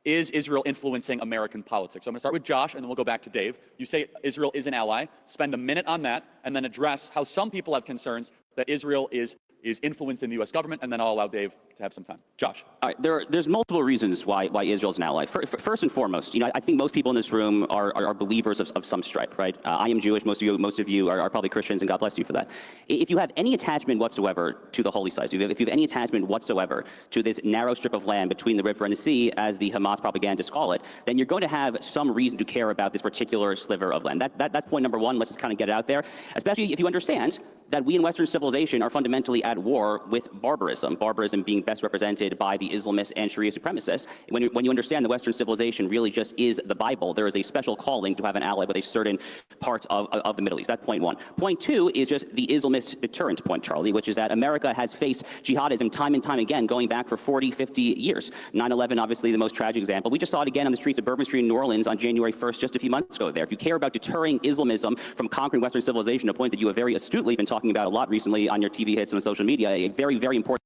Israel influencing American politics? So I'm going to start with Josh, and then we'll go back to Dave. You say Israel is an ally. Spend a minute on that, and then address how some people have concerns that Israel is influencing the U.S. government, and then I'll allow Dave to have some time. Josh. All right, there's multiple reasons why Israel's an ally. First and foremost, I think most people in this room are believers of some stripe, right? I am Jewish. Most of you are probably Christians, and God bless you for that. If you have any attachment whatsoever to the holy sites, if you have any attachment whatsoever to this narrow strip of land between the river and the sea, as the Hamas propagandists call it, then you're going to have some reason to care about this particular sliver of land. That's point number one. Let's just kind of get it out there, especially if you understand that we in Western civilization are fundamentally at war with barbarism being best represented by the Islamists and Sharia supremacists. When you understand that Western civilization really just is the Bible, there is a special calling to have an ally with a certain parts of the Middle East. That's point one. Point two is just the Islamist deterrent point, Charlie, which is that America has faced jihadism time and time again, going back for 40, 50 years. 9/11, obviously the most tragic example. We just saw it again on the streets of Bourbon Street in New Orleans on January 1st, just a few months ago there. If you care about deterring Islamism from conquering Western civilization, a point that you have very astutely been talking about a lot recently on your TV hits and on social media, a very, very important.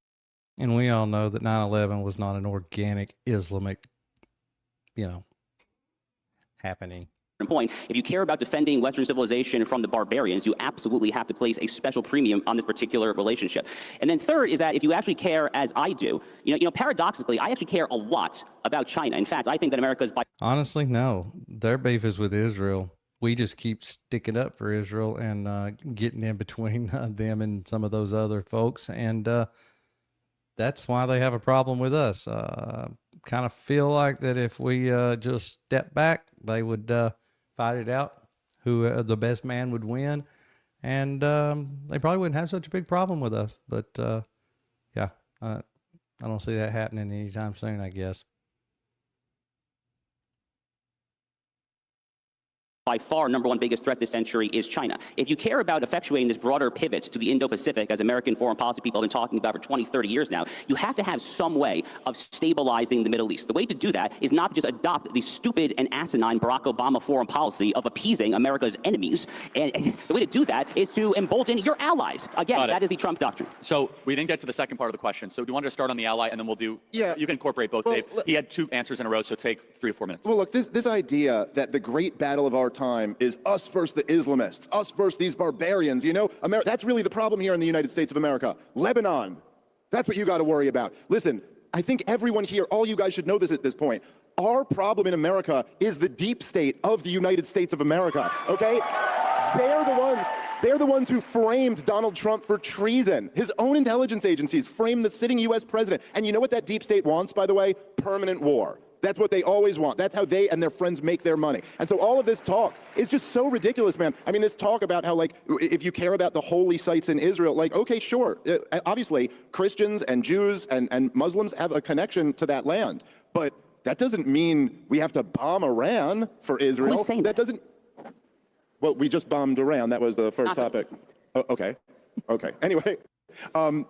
And we all know that 9/11 was not an organic Islamic, happening. Point. If you care about defending Western civilization from the barbarians, you absolutely have to place a special premium on this particular relationship. And then third is that if you actually care, as I do, paradoxically, I actually care a lot about China. In fact, I think that America's honestly, no, their beef is with Israel. We just keep sticking up for Israel and getting in between them and some of those other folks. And that's why they have a problem with us. Kind of feel like that if we just step back, they would fight it out, who the best man would win. And they probably wouldn't have such a big problem with us. But yeah, I don't see that happening anytime soon, I guess. By far, number one biggest threat this century is China. If you care about effectuating this broader pivot to the Indo-Pacific, as American foreign policy people have been talking about for 20, 30 years now, you have to have some way of stabilizing the Middle East. The way to do that is not to just adopt the stupid and asinine Barack Obama foreign policy of appeasing America's enemies. And the way to do that is to embolden your allies. Again, that is the Trump doctrine. So we didn't get to the second part of the question. So do you want to start on the ally, and then we'll do, you can incorporate both, Dave. He had two answers in a row, so take 3 or 4 minutes. Well, look, this idea that the great battle of our time is us versus the Islamists, us versus these barbarians, that's really the problem here in the United States of America. Lebanon, that's what you got to worry about. Listen, I think everyone here, all you guys should know this at this point. Our problem in America is the deep state of the United States of America, okay? They're the ones who framed Donald Trump for treason. His own intelligence agencies framed the sitting U.S. president. And you know what that deep state wants, by the way? Permanent war. That's what they always want. That's how they and their friends make their money. And so all of this talk is just so ridiculous, man. I mean, this talk about how, if you care about the holy sites in Israel, okay, sure. Obviously, Christians and Jews and Muslims have a connection to that land. But that doesn't mean we have to bomb Iran for Israel. Who's saying that? Doesn't... Well, we just bombed Iran. That was the first topic. Okay. Anyway.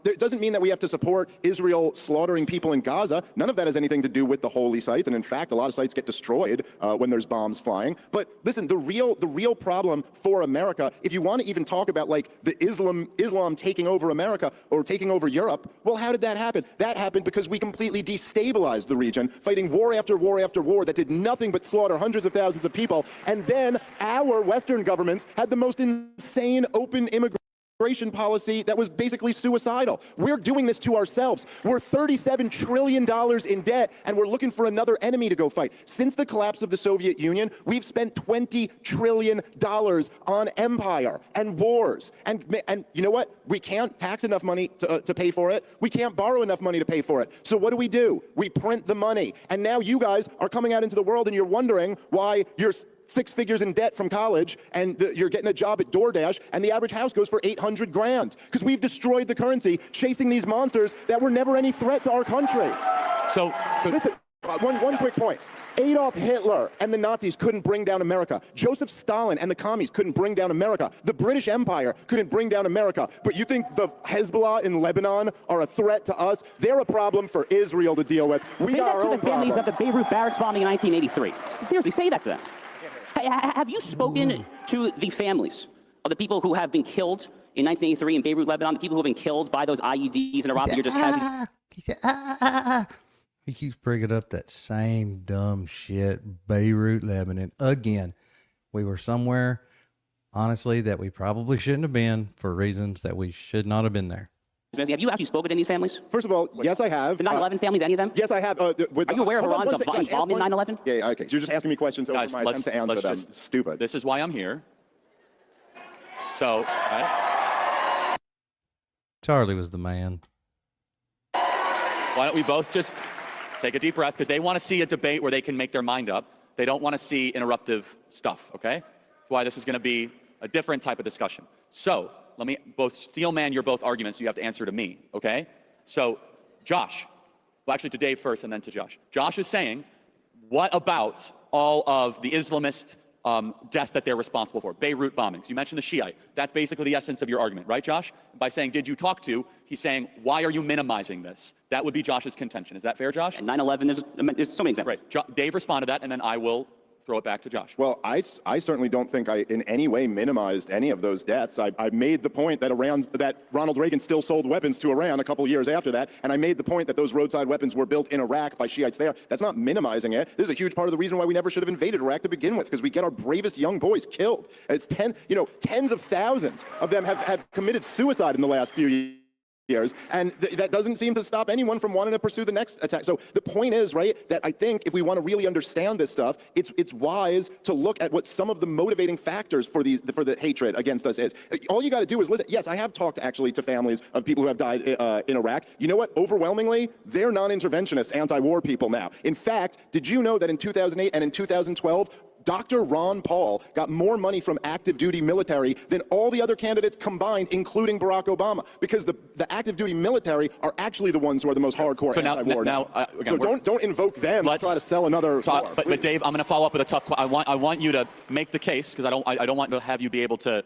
It doesn't mean that we have to support Israel slaughtering people in Gaza. None of that has anything to do with the holy sites. And in fact, a lot of sites get destroyed when there's bombs flying. But listen, the real problem for America, if you want to even talk about the Islam taking over America or taking over Europe, well, how did that happen? That happened because we completely destabilized the region, fighting war after war after war that did nothing but slaughter hundreds of thousands of people. And then our Western governments had the most insane open immigration policy that was basically suicidal. We're doing this to ourselves. We're $37 trillion in debt, and we're looking for another enemy to go fight. Since the collapse of the Soviet Union, we've spent $20 trillion on empire and wars. And you know what? We can't tax enough money to pay for it. We can't borrow enough money to pay for it. So what do? We print the money. And now you guys are coming out into the world and you're wondering why you're 6 figures in debt from college, and you're getting a job at DoorDash, and the average house goes for $800,000 because we've destroyed the currency chasing these monsters that were never any threat to our country. So listen, one quick point. Adolf Hitler and the Nazis couldn't bring down America. Joseph Stalin and the commies couldn't bring down America. The British Empire couldn't bring down America. But you think the Hezbollah in Lebanon are a threat to us? They're a problem for Israel to deal with. We got our Say that own to the families problems. of the Beirut barracks bombing in 1983. Seriously, say that to them. Have you spoken to the families of the people who have been killed in 1983 in Beirut, Lebanon, the people who have been killed by those IEDs in Iraq that you're just having? He said, He keeps bringing up that same dumb shit, Beirut, Lebanon. Again, we were somewhere, honestly, that we probably shouldn't have been for reasons that we should not have been there. Have you actually spoken to these families? First of all, yes, I have. The 9/11 families, any of them? Yes, I have. Are you aware of hold on Iran's one sec, Josh, involvement in 9/11? Yeah, okay. So you're just asking me questions over Guys, my attempt to answer them. Stupid. This is why I'm here. So, right? Charlie was the man. Why don't we both just take a deep breath, because they want to see a debate where they can make their mind up. They don't want to see interruptive stuff, okay? That's why this is going to be a different type of discussion. So let me both steelman your both arguments. You have to answer to me, okay? So Josh, well, actually to Dave first and then to Josh. Josh is saying, what about all of the Islamist death that they're responsible for? Beirut bombings. You mentioned the Shiite. That's basically the essence of your argument, right, Josh? By saying, did you talk to? He's saying, why are you minimizing this? That would be Josh's contention. Is that fair, Josh? And 9/11, there's so many examples. Right. Dave responded to that, and then I will throw it back to Josh. Well, I certainly don't think I in any way minimized any of those deaths. I made the point that Ronald Reagan still sold weapons to Iran a couple of years after that, and I made the point that those roadside weapons were built in Iraq by Shiites there. That's not minimizing it. This is a huge part of the reason why we never should have invaded Iraq to begin with, because we get our bravest young boys killed. It's tens of thousands of them have committed suicide in the last few years. And that doesn't seem to stop anyone from wanting to pursue the next attack. So the point is, right, that I think if we want to really understand this stuff, it's wise to look at what some of the motivating factors for the hatred against us is. All you got to do is listen. Yes, I have talked actually to families of people who have died in Iraq. You know what? Overwhelmingly, they're non-interventionist, anti-war people now. In fact, did you know that in 2008 and in 2012, Dr. Ron Paul got more money from active duty military than all the other candidates combined, including Barack Obama, because the active duty military are actually the ones who are the most hardcore anti-war. Again, so don't invoke them to try to sell another war. But Dave, I'm going to follow up with a tough question. I want you to make the case, because I don't want to have you be able to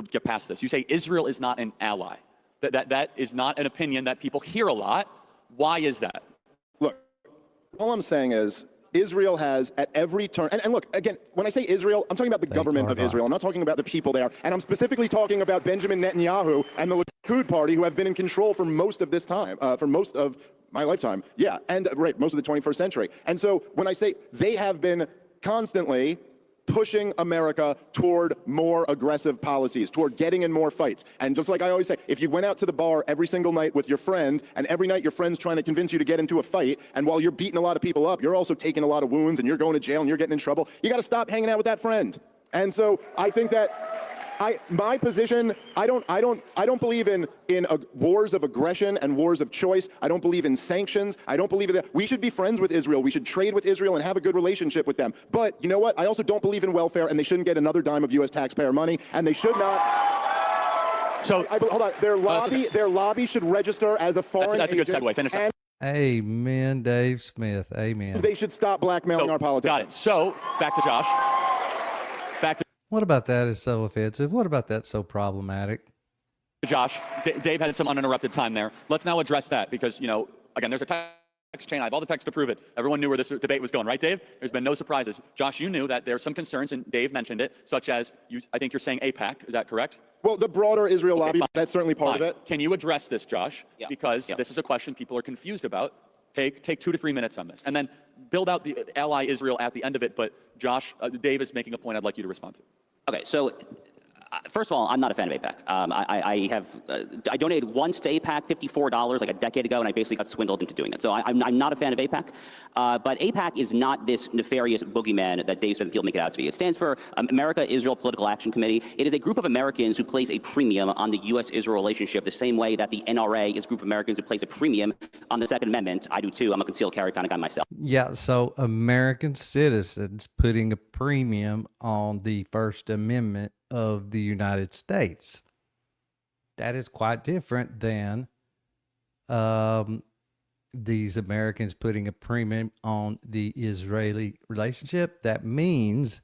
get past this. You say Israel is not an ally. That is not an opinion that people hear a lot. Why is that? Look, all I'm saying is, Israel has at every turn, and look, again, when I say Israel, I'm talking about the government of Israel. I'm not talking about the people there. And I'm specifically talking about Benjamin Netanyahu and the Likud party, who have been in control for most of this time, for most of my lifetime. Yeah, and right, most of the 21st century. And so when I say they have been constantly pushing America toward more aggressive policies, toward getting in more fights. And just like I always say, if you went out to the bar every single night with your friend, and every night your friend's trying to convince you to get into a fight, and while you're beating a lot of people up, you're also taking a lot of wounds, and you're going to jail, and you're getting in trouble, you got to stop hanging out with that friend. And so I think that my position, I don't believe in wars of aggression and wars of choice. I don't believe in sanctions. I don't believe in that. We should be friends with Israel. We should trade with Israel and have a good relationship with them. But you know what? I also don't believe in welfare, and they shouldn't get another dime of U.S. taxpayer money, and they should not. So hold on. Their lobby should register as a foreign That's a good segue. Finish up. Amen, Dave Smith. Amen. They should stop blackmailing our politicians. Got it. So back to Josh. What about that is so offensive? What about that so problematic? Josh, Dave had some uninterrupted time there. Let's now address that, because, again, there's a text chain. I have all the text to prove it. Everyone knew where this debate was going, right, Dave? There's been no surprises. Josh, you knew that there's some concerns, and Dave mentioned it, such as, I think you're saying AIPAC. Is that correct? Well, the broader Israel lobby, that's certainly part of it. Can you address this, Josh? Yeah. Because this is a question people are confused about. Take 2 to 3 minutes on this, and then build out the ally Israel at the end of it. But Josh, Dave is making a point I'd like you to respond to. Okay, so first of all, I'm not a fan of AIPAC. I donated once to AIPAC, $54 like a decade ago, and I basically got swindled into doing it. So I'm not a fan of AIPAC. But AIPAC is not this nefarious boogeyman that Dave said people make it out to be. It stands for America-Israel Political Action Committee. It is a group of Americans who place a premium on the U.S.-Israel relationship the same way that the NRA is a group of Americans who place a premium on the Second Amendment. I do too. I'm a concealed carry kind of guy myself. Yeah, so American citizens putting a premium on the First Amendment of the United States. That is quite different than these Americans putting a premium on the Israeli relationship, that means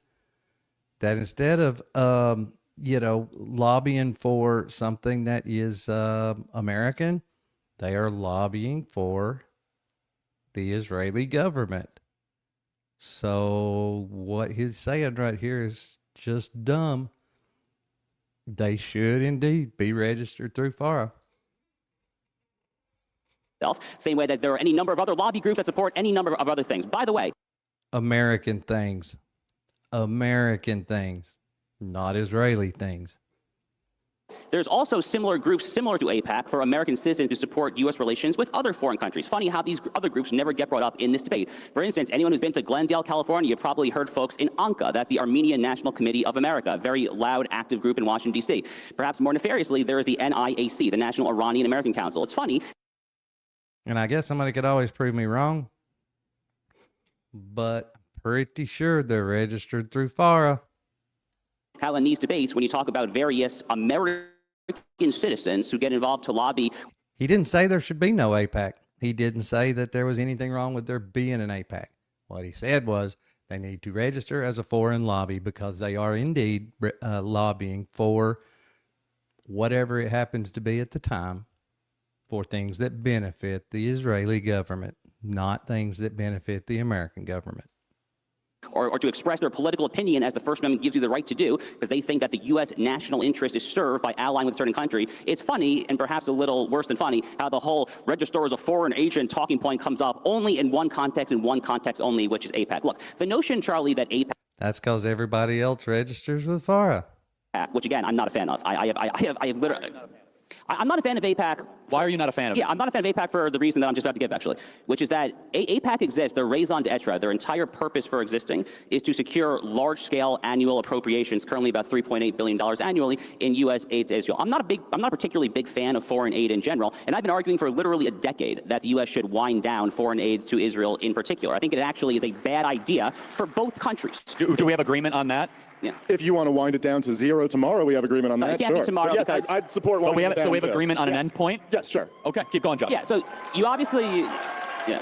that instead of, lobbying for something that is American, they are lobbying for the Israeli government. So what he's saying right here is just dumb. They should indeed be registered through FARA. Same way that there are any number of other lobby groups that support any number of other things. By the way, American things, not Israeli things. there's also similar groups similar to AIPAC for American citizens to support U.S. relations with other foreign countries. Funny how these other groups never get brought up in this debate. For instance, anyone who's been to Glendale, California, you've probably heard folks in ANCA. That's the Armenian National Committee of America, a very loud, active group in Washington, D.C. Perhaps more nefariously, there is the NIAC, the National Iranian American Council. It's funny. And I guess somebody could always prove me wrong, but I'm pretty sure they're registered through FARA. How in these debates, when you talk about various American citizens who get involved to lobby. He didn't say there should be no AIPAC. He didn't say that there was anything wrong with there being an AIPAC. What he said was they need to register as a foreign lobby because they are indeed lobbying for whatever it happens to be at the time, for things that benefit the Israeli government, not things that benefit the American government. Or to express their political opinion, as the First Amendment gives you the right to do, because they think that the U.S. national interest is served by allying with a certain country. It's funny, and perhaps a little worse than funny, how the whole register as a foreign agent talking point comes up only in one context and one context only, which is AIPAC. Look, the notion, Charlie, that AIPAC... That's because everybody else registers with FARA. Which, again, I'm not a fan of. I have literally... I'm not a fan of AIPAC. Why are you not a fan of it? Yeah, I'm not a fan of AIPAC for the reason that I'm just about to give, actually, which is that AIPAC exists, their raison d'etre, their entire purpose for existing is to secure large-scale annual appropriations, currently about $3.8 billion annually, in U.S. aid to Israel. I'm not a particularly big fan of foreign aid in general, and I've been arguing for literally a decade that the U.S. should wind down foreign aid to Israel in particular. I think it actually is a bad idea for both countries. Do we have agreement on that? Yeah. If you want to wind it down to zero tomorrow, we have agreement on that. It can't be tomorrow But yes, because... I'd support winding it down. So we have too. agreement on an Yes. end point? Yes, sure. Okay, keep going, Josh. Yeah, so you obviously... Yeah.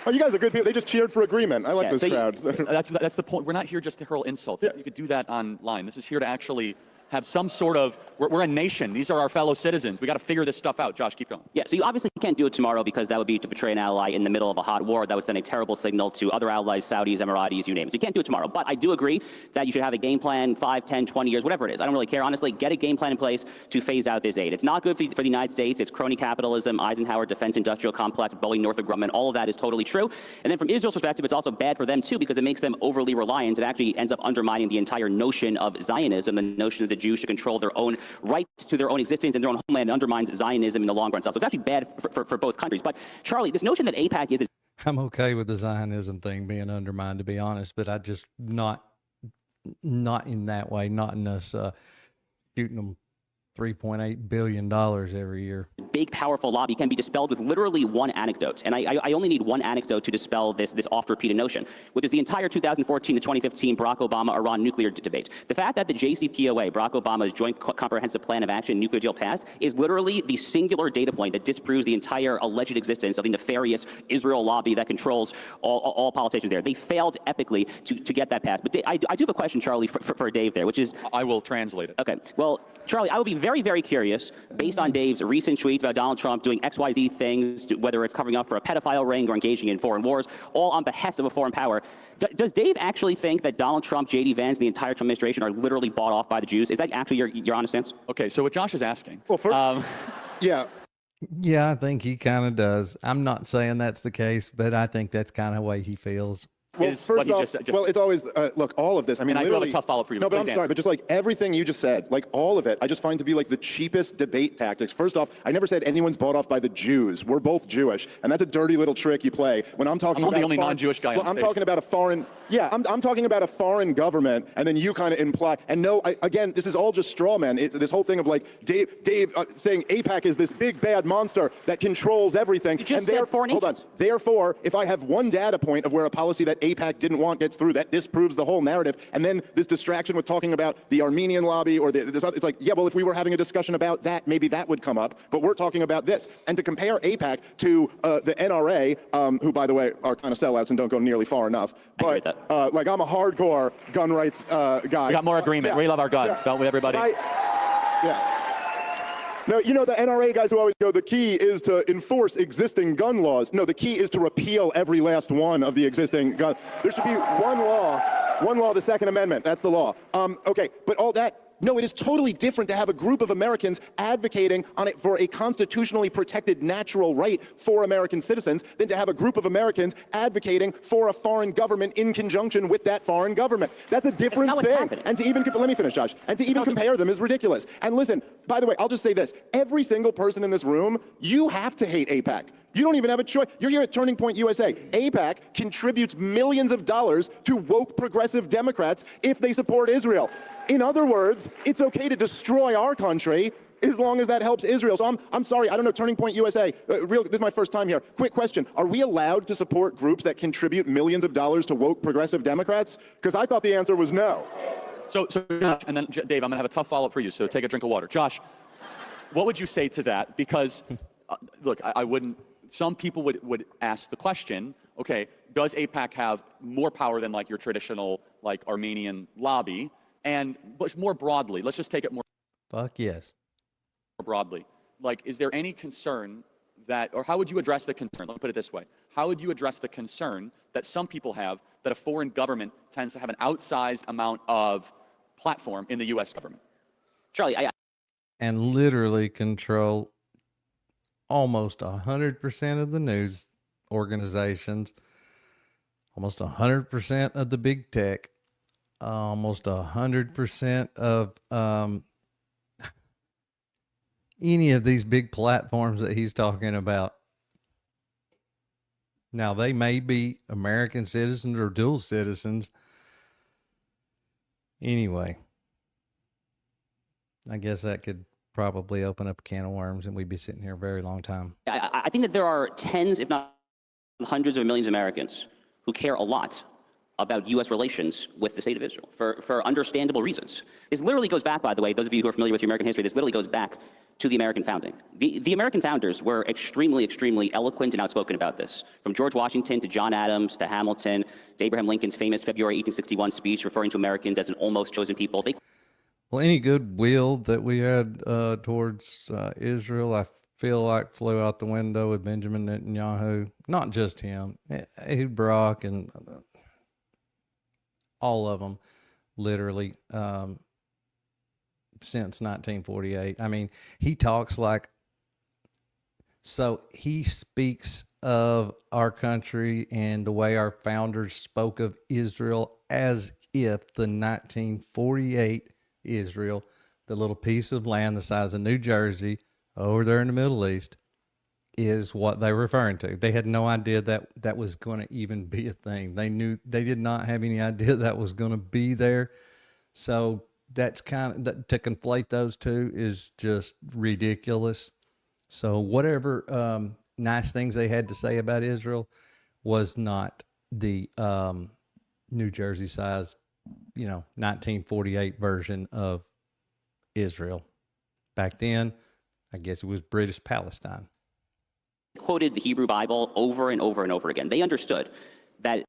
Oh, you guys are good people. They just cheered for agreement. I like this crowd. That's the point. We're not here just to hurl insults. Yeah. You could do that online. This is here to actually have some sort of, we're a nation. These are our fellow citizens. We got to figure this stuff out. Josh, keep going. Yeah, so you obviously can't do it tomorrow because that would be to betray an ally in the middle of a hot war. That would send a terrible signal to other allies, Saudis, Emiratis, you name it. So you can't do it tomorrow. But I do agree that you should have a game plan, 5, 10, 20 years, whatever it is. I don't really care. Honestly, get a game plan in place to phase out this aid. It's not good for the United States. It's crony capitalism, Eisenhower defense industrial complex, Boeing, Northrop Grumman. All of that is totally true. And then from Israel's perspective, it's also bad for them too because it makes them overly reliant. It actually ends up undermining the entire notion of Zionism, the notion that the Jews should control their own right to their own existence and their own homeland. Undermines Zionism in the long run. So it's actually bad for both countries. But Charlie, this notion that AIPAC is... I'm okay with the Zionism thing being undermined, to be honest, but I just not in that way, not in us shooting them $3.8 billion every year. Big, powerful lobby can be dispelled with literally one anecdote. And I only need one anecdote to dispel this oft-repeated notion, which is the entire 2014 to 2015 Barack Obama-Iran nuclear debate. The fact that the JCPOA, Barack Obama's Joint Comprehensive Plan of Action nuclear deal passed, is literally the singular data point that disproves the entire alleged existence of the nefarious Israel lobby that controls all politicians there. They failed epically to get that passed. But I do have a question, Charlie, for Dave there, which is... I will translate it. Okay. Well, Charlie, I would be very, very curious, based on Dave's recent tweets about Donald Trump doing XYZ things, whether it's covering up for a pedophile ring or engaging in foreign wars, all on behest of a foreign power. Does Dave actually think that Donald Trump, J.D. Vance, the entire Trump administration are literally bought off by the Jews? Is that actually your honest stance? Okay, so what Josh is asking. Well, yeah. Yeah, I think he kind of does. I'm not saying that's the case, but I think that's kind of the way he feels. Well, Is what first he off, just- well, it's always, look, all of this, I mean, And I do have a literally... tough follow-up for you, No, but but I'm please sorry, answer. but just like everything you just said, like all of it, I just find to be like the cheapest debate tactics. First off, I never said anyone's bought off by the Jews. We're both Jewish, and that's a dirty little trick you play. When I'm talking I'm about the only non-Jewish guy on Well, I'm stage. talking about a foreign... Yeah, I'm talking about a foreign government, and then you kind of imply... And no, again, this is all just straw man. It's this whole thing of like Dave saying AIPAC is this big bad monster that controls everything. You just and said foreign Hold on. agents. Therefore, if I have one data point of where a policy that AIPAC didn't want gets through. That disproves the whole narrative. And then this distraction with talking about the Armenian lobby or this other, it's like, yeah, well, if we were having a discussion about that, maybe that would come up. But we're talking about this. And to compare AIPAC to the NRA, who, by the way, are kind of sellouts and don't go nearly far enough. But like, I'm a hardcore gun rights guy. We got more agreement. We love our guns, don't we, everybody? Yeah. No, you know, the NRA guys who always go, the key is to enforce existing gun laws. No, the key is to repeal every last one of the existing gun. There should be one law, the Second Amendment. That's the law. Okay, but all that, no, it is totally different to have a group of Americans advocating on it for a constitutionally protected natural right for American citizens than to have a group of Americans advocating for a foreign government in conjunction with that foreign government. That's a different thing. And to even, let me finish, Josh. And to even compare them is ridiculous. And listen, by the way, I'll just say this. Every single person in this room, you have to hate AIPAC. You don't even have a choice. You're here at Turning Point USA. AIPAC contributes millions of dollars to woke progressive Democrats if they support Israel. In other words, it's okay to destroy our country as long as that helps Israel. So I'm sorry, I don't know, Turning Point USA, this is my first time here. Quick question, are we allowed to support groups that contribute millions of dollars to woke progressive Democrats? Because I thought the answer was no. So Josh, and then Dave, I'm gonna have a tough follow-up for you, so take a drink of water. Josh, what would you say to that? Because, look, I wouldn't, some people would ask the question, okay, does AIPAC have more power than like your traditional like Armenian lobby? And but more broadly, let's just take it more. Fuck yes. More broadly, like, is there any concern that, or how would you address the concern? Let me put it this way: how would you address the concern that some people have that a foreign government tends to have an outsized amount of platform in the U.S. government? Charlie, and literally control almost 100% of the news organizations, almost 100% of the big tech, almost 100% of any of these big platforms that he's talking about. Now, they may be American citizens or dual citizens. Anyway, I guess that could probably open up a can of worms and we'd be sitting here a very long time. I think that there are tens, if not hundreds of millions of Americans who care a lot about U.S. relations with the state of Israel for understandable reasons. This literally goes back, by the way, those of you who are familiar with your American history, this literally goes back to the American founding. The American founders were extremely, extremely eloquent and outspoken about this. From George Washington to John Adams to Hamilton to Abraham Lincoln's famous February 1861 speech referring to Americans as an almost chosen people. Well, any goodwill that we had towards Israel, I feel like flew out the window with Benjamin Netanyahu. Not just him, Ehud Barak and all of them, literally, since 1948. I mean, he talks like, so he speaks of our country and the way our founders spoke of Israel as if the 1948 Israel, the little piece of land the size of New Jersey over there in the Middle East, is what they're referring to. They had no idea that that was going to even be a thing. They did not have any idea that was going to be there. So that's kind of, to conflate those two is just ridiculous. So whatever nice things they had to say about Israel was not the New Jersey size, 1948 version of Israel. Back then, I guess it was British Palestine. Quoted the Hebrew Bible over and over and over again. They understood that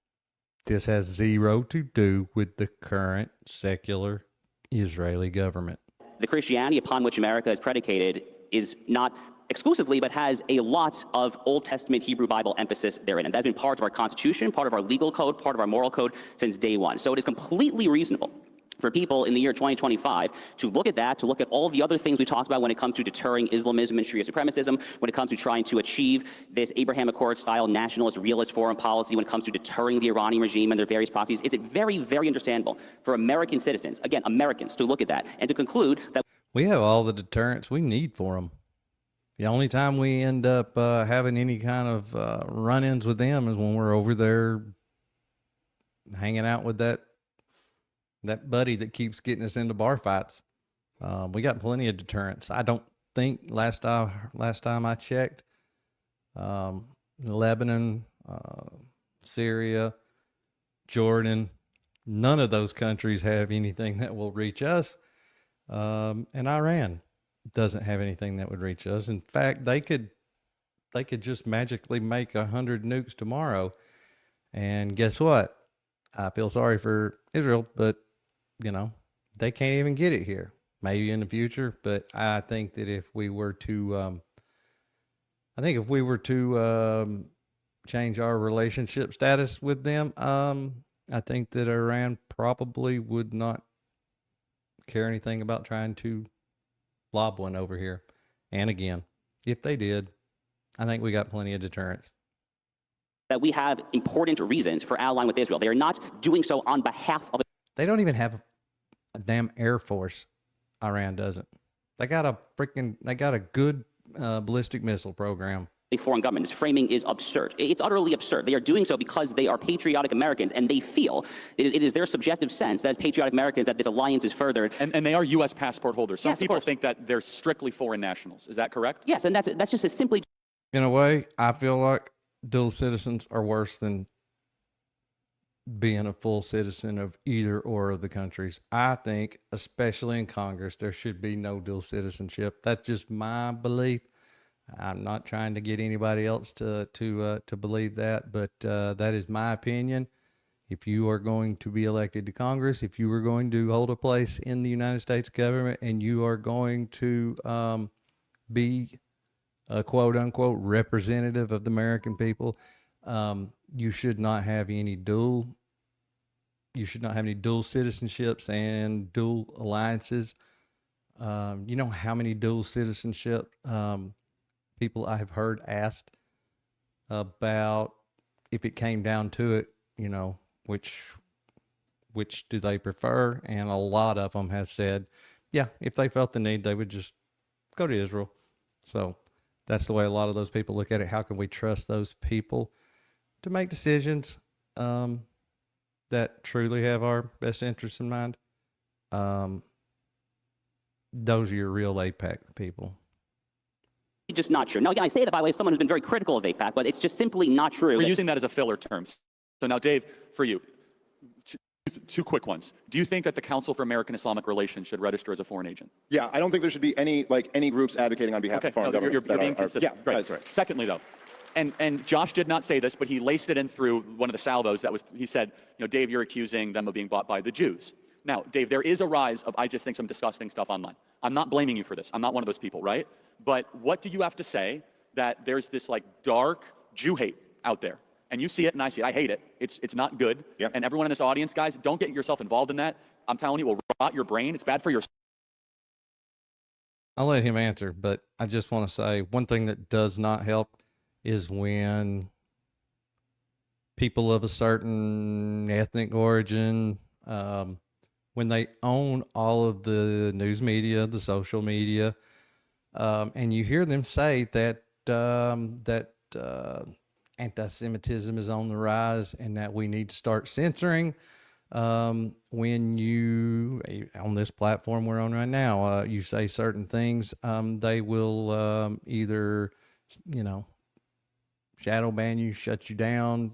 this has zero to do with the current secular Israeli government. The Christianity upon which America is predicated is not exclusively, but has a lot of Old Testament Hebrew Bible emphasis therein. And that's been part of our Constitution, part of our legal code, part of our moral code since day one. So it is completely reasonable for people in the year 2025 to look at that, to look at all the other things we talked about when it comes to deterring Islamism and Sharia supremacism, when it comes to trying to achieve this Abraham Accord-style nationalist, realist foreign policy, when it comes to deterring the Iranian regime and their various proxies. It's very, very understandable for American citizens, again, Americans, to look at that and to conclude that we have all the deterrence we need for them. The only time we end up having any kind of run-ins with them is when we're over there hanging out with that buddy that keeps getting us into bar fights. We got plenty of deterrence. I don't think last time I checked, Lebanon, Syria, Jordan. None of those countries have anything that will reach us. And Iran doesn't have anything that would reach us. In fact, they could just magically make 100 nukes tomorrow. And guess what? I feel sorry for Israel, but they can't even get it here. Maybe in the future, but I think that if we were to, change our relationship status with them, I think that Iran probably would not care anything about trying to lob one over here. And again, if they did, I think we got plenty of deterrence. That we have important reasons for allying with Israel. They are not doing so on behalf of. They don't even have a damn air force. Iran doesn't. They got a good ballistic missile program. A foreign government. This framing is absurd. It's utterly absurd. They are doing so because they are patriotic Americans, and they feel it is their subjective sense that as patriotic Americans that this alliance is furthered. And they are U.S. passport holders. Some Yes, people think that they're strictly foreign nationals. Is that correct? Yes, and that's just as simply. In a way, I feel like dual citizens are worse than being a full citizen of either or of the countries. I think, especially in Congress, there should be no dual citizenship. That's just my belief. I'm not trying to get anybody else to believe that, but that is my opinion. If you are going to be elected to Congress, if you are going to hold a place in the United States government, and you are going to be a quote unquote representative of the American people, you should not have any dual citizenships and dual alliances. You know how many dual citizenship people I have heard asked about if it came down to it, which do they prefer? And a lot of them have said, yeah, if they felt the need, they would just go to Israel. So that's the way a lot of those people look at it. How can we trust those people to make decisions that truly have our best interests in mind? Those are your real AIPAC people. Just not true. Now, again, I say that by the way as someone who's been very critical of AIPAC, but it's just simply not true. We're using that as a filler term. So now, Dave, for you, two quick ones. Do you think that the Council for American Islamic Relations should register as a foreign agent? Yeah, I don't think there should be any groups advocating on behalf of foreign governments. You're being consistent. Yeah, Great. that's right. Secondly, though, and Josh did not say this, but he laced it in through one of the salvos. He said, Dave, you're accusing them of being bought by the Jews. Now, Dave, there is a rise of, I just think, some disgusting stuff online. I'm not blaming you for this. I'm not one of those people, right? But what do you have to say that there's this dark Jew hate out there? And you see it and I see it. I hate it. It's not good. Yeah. And everyone in this audience, guys, don't get yourself involved in that. I'm telling you, it will rot your brain. It's bad for your. I'll let him answer, but I just want to say one thing that does not help is when people of a certain ethnic origin, when they own all of the news media, the social media, and you hear them say that anti-Semitism is on the rise and that we need to start censoring. When you, on this platform we're on right now, you say certain things, they will either, shadow ban you, shut you down,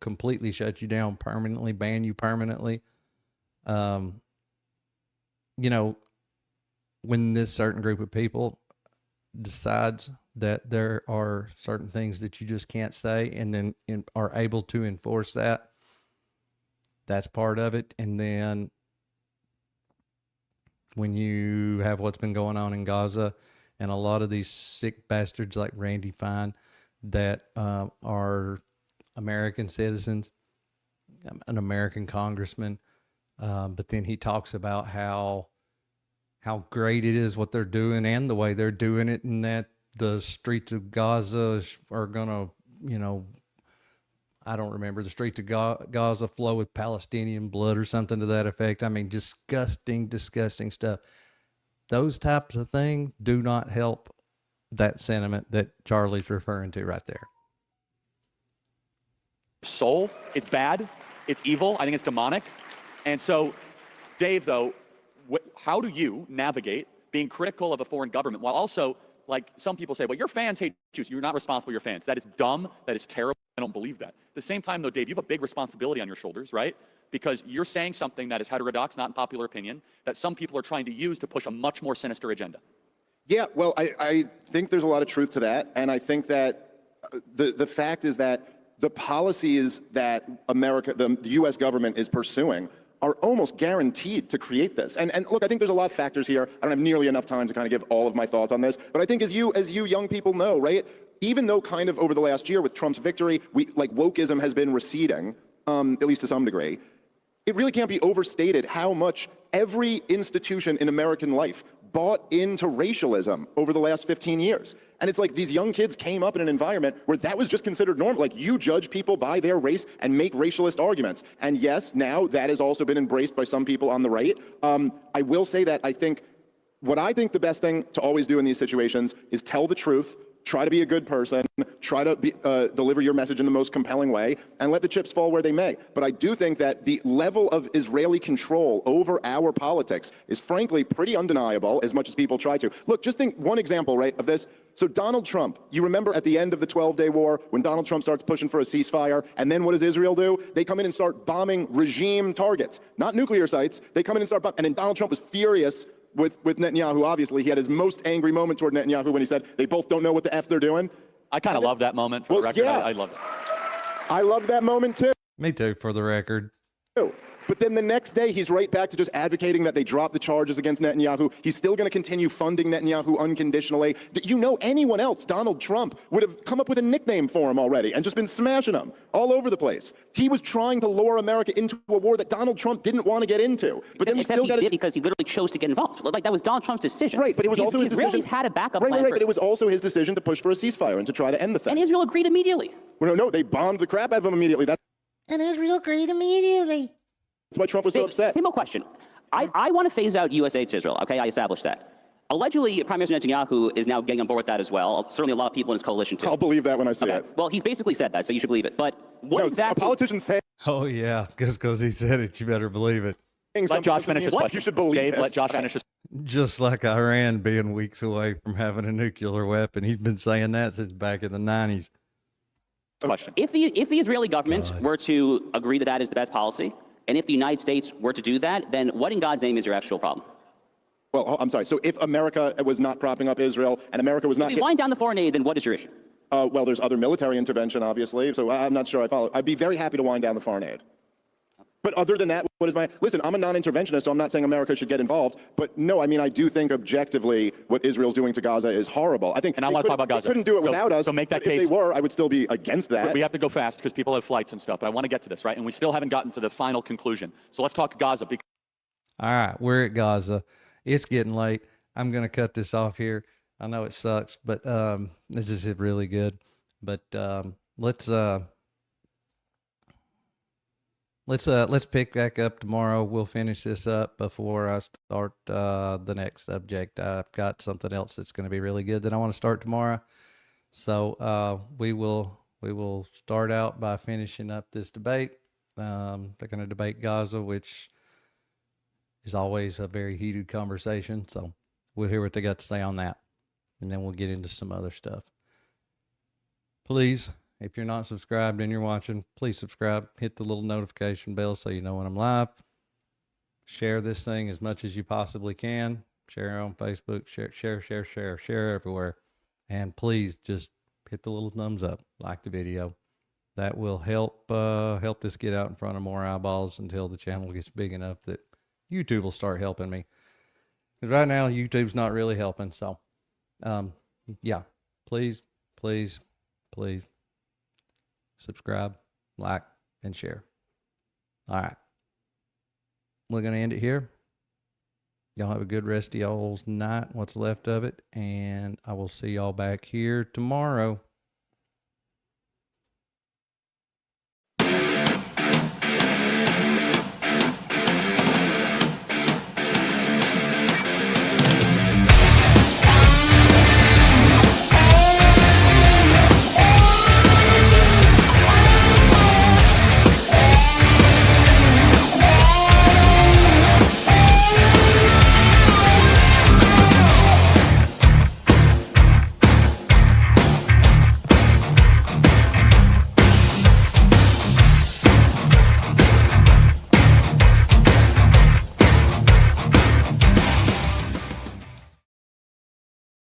completely shut you down permanently, ban you permanently. When this certain group of people decides that there are certain things that you just can't say and then are able to enforce that, that's part of it. And then when you have what's been going on in Gaza and a lot of these sick bastards like Randy Fine that are American citizens, an American congressman, but then he talks about how great it is what they're doing and the way they're doing it, and that the streets of Gaza are gonna, I don't remember, the streets of Gaza flow with Palestinian blood or something to that effect. I mean, disgusting stuff. Those types of things do not help that sentiment that Charlie's referring to right there. Soul, it's bad, it's evil, I think it's demonic. And so, Dave, though, how do you navigate being critical of a foreign government while also like some people say, well, your fans hate Jews. You're not responsible for your fans. That is dumb. That is terrible. I don't believe that. At the same time, though, Dave, you have a big responsibility on your shoulders, right? Because you're saying something that is heterodox, not in popular opinion, that some people are trying to use to push a much more sinister agenda. Yeah, well, I think there's a lot of truth to that. And I think that the fact is that the policies that the U.S. government is pursuing are almost guaranteed to create this. And look, I think there's a lot of factors here. I don't have nearly enough time to kind of give all of my thoughts on this. But I think as you young people know, right, even though kind of over the last year with Trump's victory, wokeism has been receding, at least to some degree, it really can't be overstated how much every institution in American life bought into racialism over the last 15 years. And it's like these young kids came up in an environment where that was just considered normal. Like, you judge people by their race and make racialist arguments. And yes, now that has also been embraced by some people on the right. I will say that I think the best thing to always do in these situations is tell the truth, try to be a good person, try to deliver your message in the most compelling way, and let the chips fall where they may. But I do think that the level of Israeli control over our politics is frankly pretty undeniable, as much as people try to. Look, just think one example, right, of this. So Donald Trump, you remember at the end of the 12-day war, when Donald Trump starts pushing for a ceasefire, and then what does Israel do? They come in and start bombing regime targets, not nuclear sites. They come in and start bombing. And then Donald Trump was furious with Netanyahu. Obviously, he had his most angry moment toward Netanyahu when he said they both don't know what the F they're doing. I kind of love that moment. For the record, yeah. I love it. I love that moment too. Me too, for the record. But then the next day, he's right back to just advocating that they drop the charges against Netanyahu. He's still going to continue funding Netanyahu unconditionally. You know, anyone else, Donald Trump, would have come up with a nickname for him already and just been smashing them all over the place. He was trying to lure America into a war that Donald Trump didn't want to get into. But then Except he did, because he literally chose to get involved. Like, that was Donald Trump's decision. Right, but it was also his decision. Israelis had a backup plan. Right, but it was also his decision to push for a ceasefire and to try to end the thing. And Israel agreed immediately. Well, no, they bombed the crap out of him immediately. And Israel agreed immediately. That's why Trump was so upset. Simple question. I want to phase out U.S. aid to Israel. Okay, I established that. Allegedly, Prime Minister Netanyahu is now getting on board with that as well. Certainly a lot of people in his coalition too. I'll believe that when I see it. Well, he's basically said that, so you should believe it. But what exactly? A politician saying. Oh, yeah, because he said it, you better believe it. Let Josh finish his question. You should believe Dave, it. let Josh finish his Just like Iran being weeks away from having a nuclear weapon. He's been saying that since back in the 90s. question. If the Israeli government were to agree that that is the best policy, and if the United States were to do that, then what in God's name is your actual problem? Well, I'm sorry. So if America was not propping up Israel and America was not... If you wind down the foreign aid, then what is your issue? Well, there's other military intervention, obviously, so I'm not sure I follow. I'd be very happy to wind down the foreign aid. But other than that, what is my... Listen, I'm a non-interventionist, so I'm not saying America should get involved. But no, I mean, I do think objectively what Israel's doing to Gaza is horrible. I think... And I want to talk about Gaza. They couldn't do it without us. So make that case. case. If they were, I would still be against that. We have to go fast because people have flights and stuff. But I want to get to this, right? And we still haven't gotten to the final conclusion. So let's talk Gaza. All right, we're at Gaza. It's getting late. I'm going to cut this off here. I know it sucks, but this is really good. But let's pick back up tomorrow. We'll finish this up before I start the next subject. I've got something else that's going to be really good that I want to start tomorrow. So we will start out by finishing up this debate. They're going to debate Gaza, which is always a very heated conversation. So we'll hear what they got to say on that, and then we'll get into some other stuff. Please, if you're not subscribed and you're watching, please subscribe. Hit the little notification bell so you know when I'm live. Share this thing as much as you possibly can. Share it on Facebook. Share everywhere. And please just hit the little thumbs up. Like the video. That will help this get out in front of more eyeballs until the channel gets big enough that YouTube will start helping me. Because right now, YouTube's not really helping. So, yeah, please subscribe, like, and share. All right. We're going to end it here. Y'all have a good rest of y'all's night, what's left of it. And I will see y'all back here tomorrow.